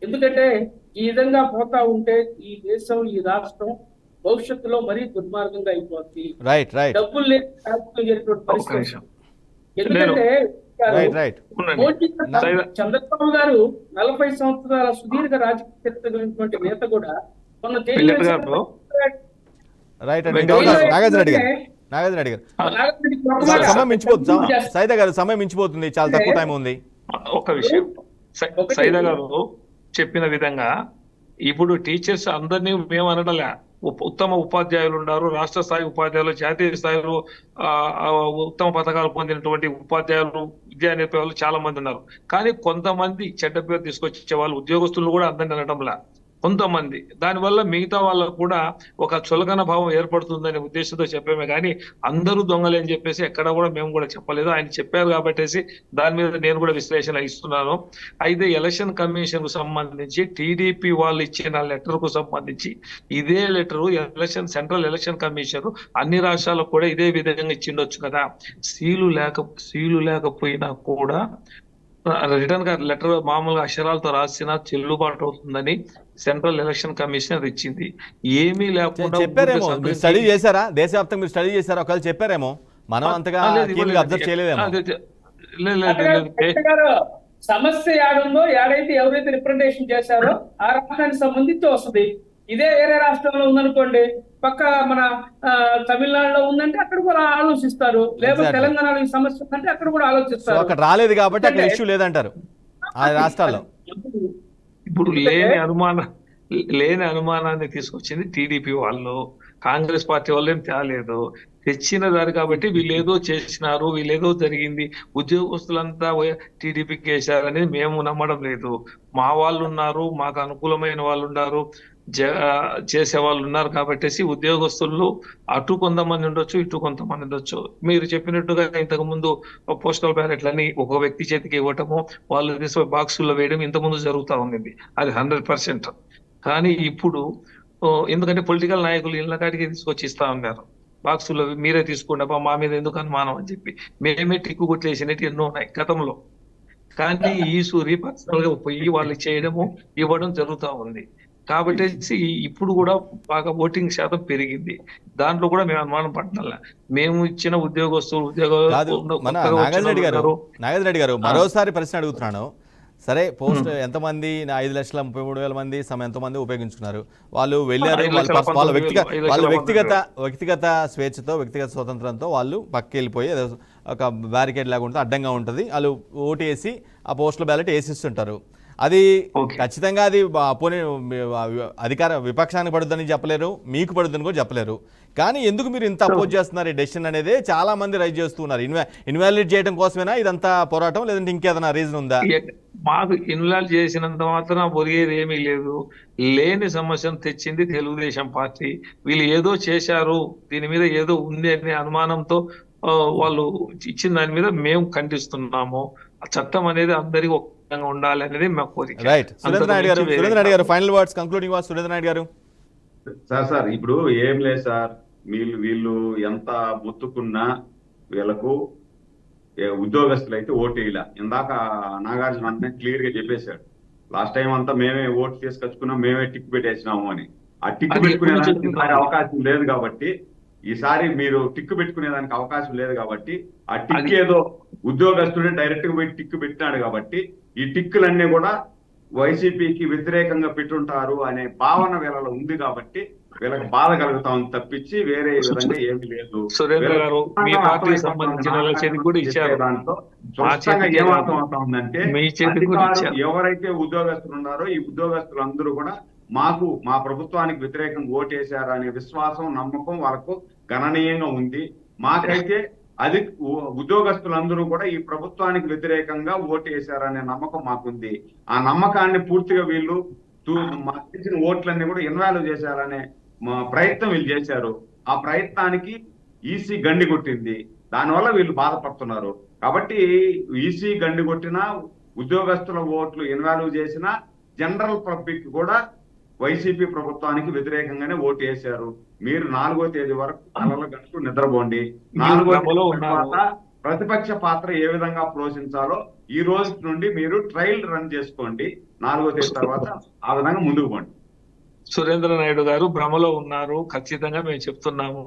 ఎందుకంటే ఈ విధంగా పోతా ఉంటే ఈ దేశం, ఈ రాష్ట్రం భవిష్యత్తులో మరీ దుర్మార్గంగా అయిపోతుంది. డబ్బులు లేనటువంటి పరిస్థితి. ఎందుకంటే మోడీ చంద్రబాబు గారు 40 సంవత్సరాల సుదీర్ఘ రాజకీయ చరిత్ర కలిగినటువంటి నేత కూడా మొన్న సమయం మించిపోతుంది, చాలా తక్కువ టైం ఉంది. ఒక విషయం సైదా గారు చెప్పిన విధంగా ఇప్పుడు టీచర్స్ అందరినీ మేము అనడలే, ఉత్తమ ఉపాధ్యాయులు ఉన్నారు, రాష్ట్ర స్థాయి ఉపాధ్యాయులు, జాతీయ స్థాయిలో ఉత్తమ పథకాలు పొందినటువంటి ఉపాధ్యాయులు, విద్యా నేర్పే వాళ్ళు చాలా మంది ఉన్నారు. కానీ కొంతమంది చెడ్డ పేరు తీసుకొచ్చే వాళ్ళు ఉద్యోగస్తులు కూడా అందరిని అనడంలా, కొంతమంది. దానివల్ల మిగతా వాళ్ళకు కూడా ఒక చులకన భావం ఏర్పడుతుందనే ఉద్దేశంతో చెప్పామే కానీ అందరూ దొంగలే అని చెప్పేసి ఎక్కడ కూడా మేము కూడా చెప్పలేదు. ఆయన చెప్పారు కాబట్టేసి దాని మీద నేను కూడా విశ్లేషణ ఇస్తున్నాను. అయితే ఎలక్షన్ కమిషన్ కు సంబంధించి టీడీపీ వాళ్ళు ఇచ్చిన లెటర్ కు సంబంధించి ఇదే లెటరు సెంట్రల్ ఎలక్షన్ కమిషన్ అన్ని రాష్ట్రాలకు కూడా ఇదే విధంగా ఇచ్చిండొచ్చు కదా. సీలు లేకపోయినా కూడా రిటర్న్ గా లెటర్ మామూలుగా అక్షరాలతో రాసినా చెల్లుబాటు అవుతుందని సెంట్రల్ ఎలక్షన్ కమిషన్ ఇచ్చింది. ఏమీ లేకుండా చెప్పారేమో, స్టడీ చేశారా? దేశవ్యాప్తంగా మీరు స్టడీ చేశారా? ఒకవేళ చెప్పారేమో, మనం అంతగా అబ్జర్వ్ చేయలేదేమో. సమస్య ఏడుందో, ఏడైతే ఎవరైతే రిప్రజెంటేషన్ చేశారో ఆ రాష్ట్రానికి సంబంధించి వస్తుంది. ఇదే వేరే రాష్ట్రంలో ఉందనుకోండి, పక్క మన తమిళనాడులో ఉందంటే అక్కడ కూడా ఆలోచిస్తారు, లేకపోతే తెలంగాణలో ఈ సమస్య ఉందంటే అక్కడ కూడా ఆలోచిస్తారు. అక్కడ రాలేదు కాబట్టి అక్కడ ఇష్యూ లేదంటారు ఆ రాష్ట్రాల్లో. ఇప్పుడు లేని అనుమానాన్ని తీసుకొచ్చింది టీడీపీ వాళ్ళు, కాంగ్రెస్ పార్టీ వాళ్ళు ఏం తేలేదు. తెచ్చిన దారి కాబట్టి వీళ్ళేదో చేసినారు, వీళ్ళేదో జరిగింది, ఉద్యోగస్తులంతా టీడీపీకి వేశారనేది మేము నమ్మడం లేదు. మా వాళ్ళు ఉన్నారు, మాకు అనుకూలమైన వాళ్ళు ఉన్నారు, చేసే వాళ్ళు ఉన్నారు కాబట్టేసి ఉద్యోగస్తులు అటు కొంతమంది ఉండొచ్చు, ఇటు కొంతమంది ఉండొచ్చు. మీరు చెప్పినట్టుగా ఇంతకు ముందు పోస్టల్ బ్యాలెట్లని ఒక వ్యక్తి చేతికి ఇవ్వటము, వాళ్ళు తీసుకుని బాక్సుల్లో వేయడం ఇంతకుముందు జరుగుతూ ఉంది. అది 100%. కానీ ఇప్పుడు ఎందుకంటే పొలిటికల్ నాయకులు ఇళ్ళ కాటికి తీసుకొచ్చి ఇస్తా ఉన్నారు, బాక్సుల్లో మీరే తీసుకోండి అబ్బా, మా మీద ఎందుకు అనుమానం అని చెప్పి. మేమే టిక్కు కొట్టేసినట్టు ఎన్నో ఉన్నాయి గతంలో. కానీ ఈ సూరి పర్సనల్ గా పోయి వాళ్ళు చేయడము, ఇవ్వడం జరుగుతూ ఉంది. కాబట్టి ఇప్పుడు కూడా బాగా ఓటింగ్ శాతం పెరిగింది. దాంట్లో కూడా మేము అనుమానం పడాల. మేము ఇచ్చిన ఉద్యోగస్తులు నాగేంద్ర గారు మరోసారి ప్రశ్న అడుగుతున్నాను. సరే, పోస్ట్ ఎంతమంది 5,33,000 మంది ఎంతమంది ఉపయోగించుకున్నారు, వాళ్ళు వెళ్ళారు, వాళ్ళ వ్యక్తిగత స్వేచ్ఛతో, వ్యక్తిగత స్వతంత్రంతో వాళ్ళు పక్కకి వెళ్ళిపోయి ఒక బ్యారికేడ్ లాగా ఉంటుంది, అడ్డంగా ఉంటుంది, వాళ్ళు ఓటు వేసి ఆ పోస్టల్ బ్యాలెట్ వేసిస్తుంటారు. అది ఖచ్చితంగా అది అధికార విపక్షానికి పడుతుందని చెప్పలేరు, మీకు పడుతుందని కూడా చెప్పలేరు. కానీ ఎందుకు మీరు ఇంత అపోజ్ చేస్తున్నారు? ఈ డెసిషన్ అనేది చాలా మంది రైజ్ చేస్తున్నారు. ఇన్వాలిడ్ చేయడం కోసమేనా ఇదంతా పోరాటం, లేదంటే ఇంకేదైనా రీజన్ ఉందా? మాకు ఇన్వాల్వ్ చేసినంత మాత్రం ఒరిగేది ఏమీ లేదు. లేని సమస్యను తెచ్చింది తెలుగుదేశం పార్టీ. వీళ్ళు ఏదో చేశారు, దీని మీద ఏదో ఉంది అనే అనుమానంతో వాళ్ళు ఇచ్చిన దాని మీద మేము ఖండిస్తున్నాము. ఆ చట్టం అనేది అందరికీ ఉండాలి అనేది మా కోరిక. రైట్. సురేంద్ర నాయుడు గారు final words, concluding words. Surendra Naidu గారు. సార్ ఇప్పుడు ఏం లేదు సార్, వీళ్ళు ఎంత మొత్తుకున్నా వీళ్ళకు ఉద్యోగస్తులు అయితే ఓటేయాల. ఇందాక నాగార్జున అంటే క్లియర్ గా చెప్పేశాడు, లాస్ట్ టైం అంతా మేమే ఓటు తీసుకొచ్చుకున్నాం, మేమే టిక్ పెట్టేసినాము అని. ఆ టిక్ పెట్టుకునే అవకాశం లేదు కాబట్టి, ఈసారి మీరు టిక్ పెట్టుకునేదానికి అవకాశం లేదు కాబట్టి, ఆ టిక్ ఏదో ఉద్యోగస్తుడే డైరెక్ట్ గా పోయి టిక్ పెట్టినాడు కాబట్టి ఈ టిక్కులన్నీ కూడా వైసీపీకి వ్యతిరేకంగా పెట్టుంటారు అనే భావన వీళ్ళలో ఉంది కాబట్టి వీళ్ళకి బాధ కలుగుతా ఉంది తప్పించి వేరే విధంగా ఏమి లేదు. సురేంద్ర గారు, మీ పార్టీకి సంబంధించిన వాళ్ళ చేతికి కూడా ఇచ్చారు. దాంట్లో మా స్పష్టంగా చేతికి ఏమర్థం అవుతా ఉందంటే మీ చేతికి కూడా అధికారులు ఇచ్చారు. ఎవరైతే ఉద్యోగస్తులు ఉన్నారో ఈ ఉద్యోగస్తులు అందరూ కూడా మా ప్రభుత్వానికి వ్యతిరేకంగా ఓటేశారు అనే విశ్వాసం, నమ్మకం వాళ్ళకు గణనీయంగా ఉంది. మాకైతే అది ఉద్యోగస్తులందరూ కూడా ఈ ప్రభుత్వానికి వ్యతిరేకంగా ఓటేశారనే నమ్మకం మాకుంది. ఆ నమ్మకాన్ని పూర్తిగా వీళ్ళు మాకు ఇచ్చిన ఓట్లన్నీ కూడా ఇన్వాల్వ్ చేశారనే ప్రయత్నం వీళ్ళు చేశారు. ఆ ప్రయత్నానికి ఈసీ గండి కొట్టింది. దానివల్ల వీళ్ళు బాధపడుతున్నారు. కాబట్టి ఈసీ గండి కొట్టినా, ఉద్యోగస్తుల ఓట్లు ఇన్వాల్వ్ చేసినా జనరల్ పబ్లిక్ కూడా వైసీపీ ప్రభుత్వానికి వ్యతిరేకంగానే ఓటు వేశారు. మీరు 4వ తేదీ వరకు కలల గంటలు నిద్రపోండి. 4వ తేదీ తర్వాత ప్రతిపక్ష పాత్ర ఏ విధంగా పోషించాలో ఈ రోజు నుండి మీరు ట్రయల్ రన్ చేసుకోండి. 4వ తేదీ తర్వాత ఆ విధంగా ముందుకు పోండి. సురేంద్ర నాయుడు గారు భ్రమలో ఉన్నారు. ఖచ్చితంగా మేము చెప్తున్నాము,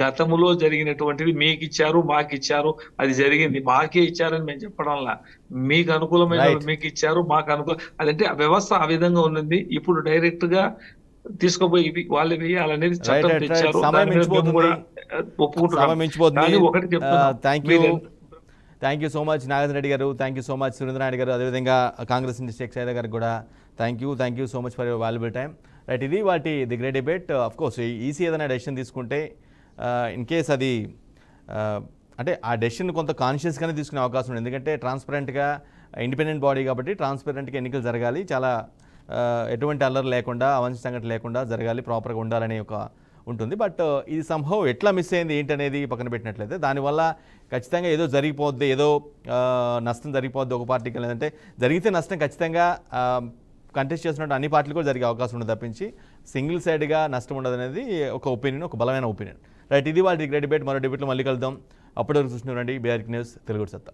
గతములో జరిగినటువంటిది మీకు ఇచ్చారు, మాకు ఇచ్చారు, అది జరిగింది. మాకే ఇచ్చారని మేము చెప్పడంలా, మీకు అనుకూలమైన మీకు ఇచ్చారు, మాకు అనుకూలం, అదంటే ఆ వ్యవస్థ ఆ విధంగా ఉన్నది. ఇప్పుడు డైరెక్ట్ గా తీసుకుపోయి వాళ్ళు వేయాలనేది చట్టం తెచ్చారు. ఒప్పుకుంటున్నాం. ఒకటి చెప్తున్నాం. Thank you so much Nagarjuna Reddy garu, thank you so much Surendra Naidu garu, అదేవిధంగా కాంగ్రెస్ నుంచి షేక్ సైదా గారికి కూడా thank you so much for your valuable time. Right, ఇది what the great debate. Of course EC ఏదైనా డెసిషన్ తీసుకుంటే ఇన్ కేస్ అది అంటే ఆ డెసిషన్ కొంత కాన్షియస్గానే తీసుకునే అవకాశం ఉంది. ఎందుకంటే ట్రాన్స్పరెంట్గా ఇండిపెండెంట్ బాడీ కాబట్టి ట్రాన్స్పరెంట్గా ఎన్నికలు జరగాలి, చాలా ఎటువంటి అల్లరి లేకుండా, అవంశ సంఘటన లేకుండా జరగాలి, ప్రాపర్గా ఉండాలనే ఒక ఉంటుంది. బట్ ఇది సంభవం ఎట్లా మిస్ అయింది ఏంటనేది పక్కన పెట్టినట్లయితే దానివల్ల ఖచ్చితంగా ఏదో జరిగిపోద్ది, ఏదో నష్టం జరిగిపోద్ది ఒక పార్టీకి. లేదంటే జరిగితే నష్టం ఖచ్చితంగా కంటెస్ట్ చేస్తున్నట్టు అన్ని పార్టీలు కూడా జరిగే అవకాశం ఉండదు తప్పించి సింగిల్ సైడ్గా నష్టం ఉండదు అనేది ఒక ఒపీనియన్, ఒక బలమైన ఒపీనియన్. రైట్, ఇది వాళ్ళ గ్రేట్ డిబేట్. మరో డిబేట్లో మళ్ళీ కలుద్దాం. అప్పటి వరకు చూసినారండి బీఆర్కి న్యూస్ తెలుగు సత్తా.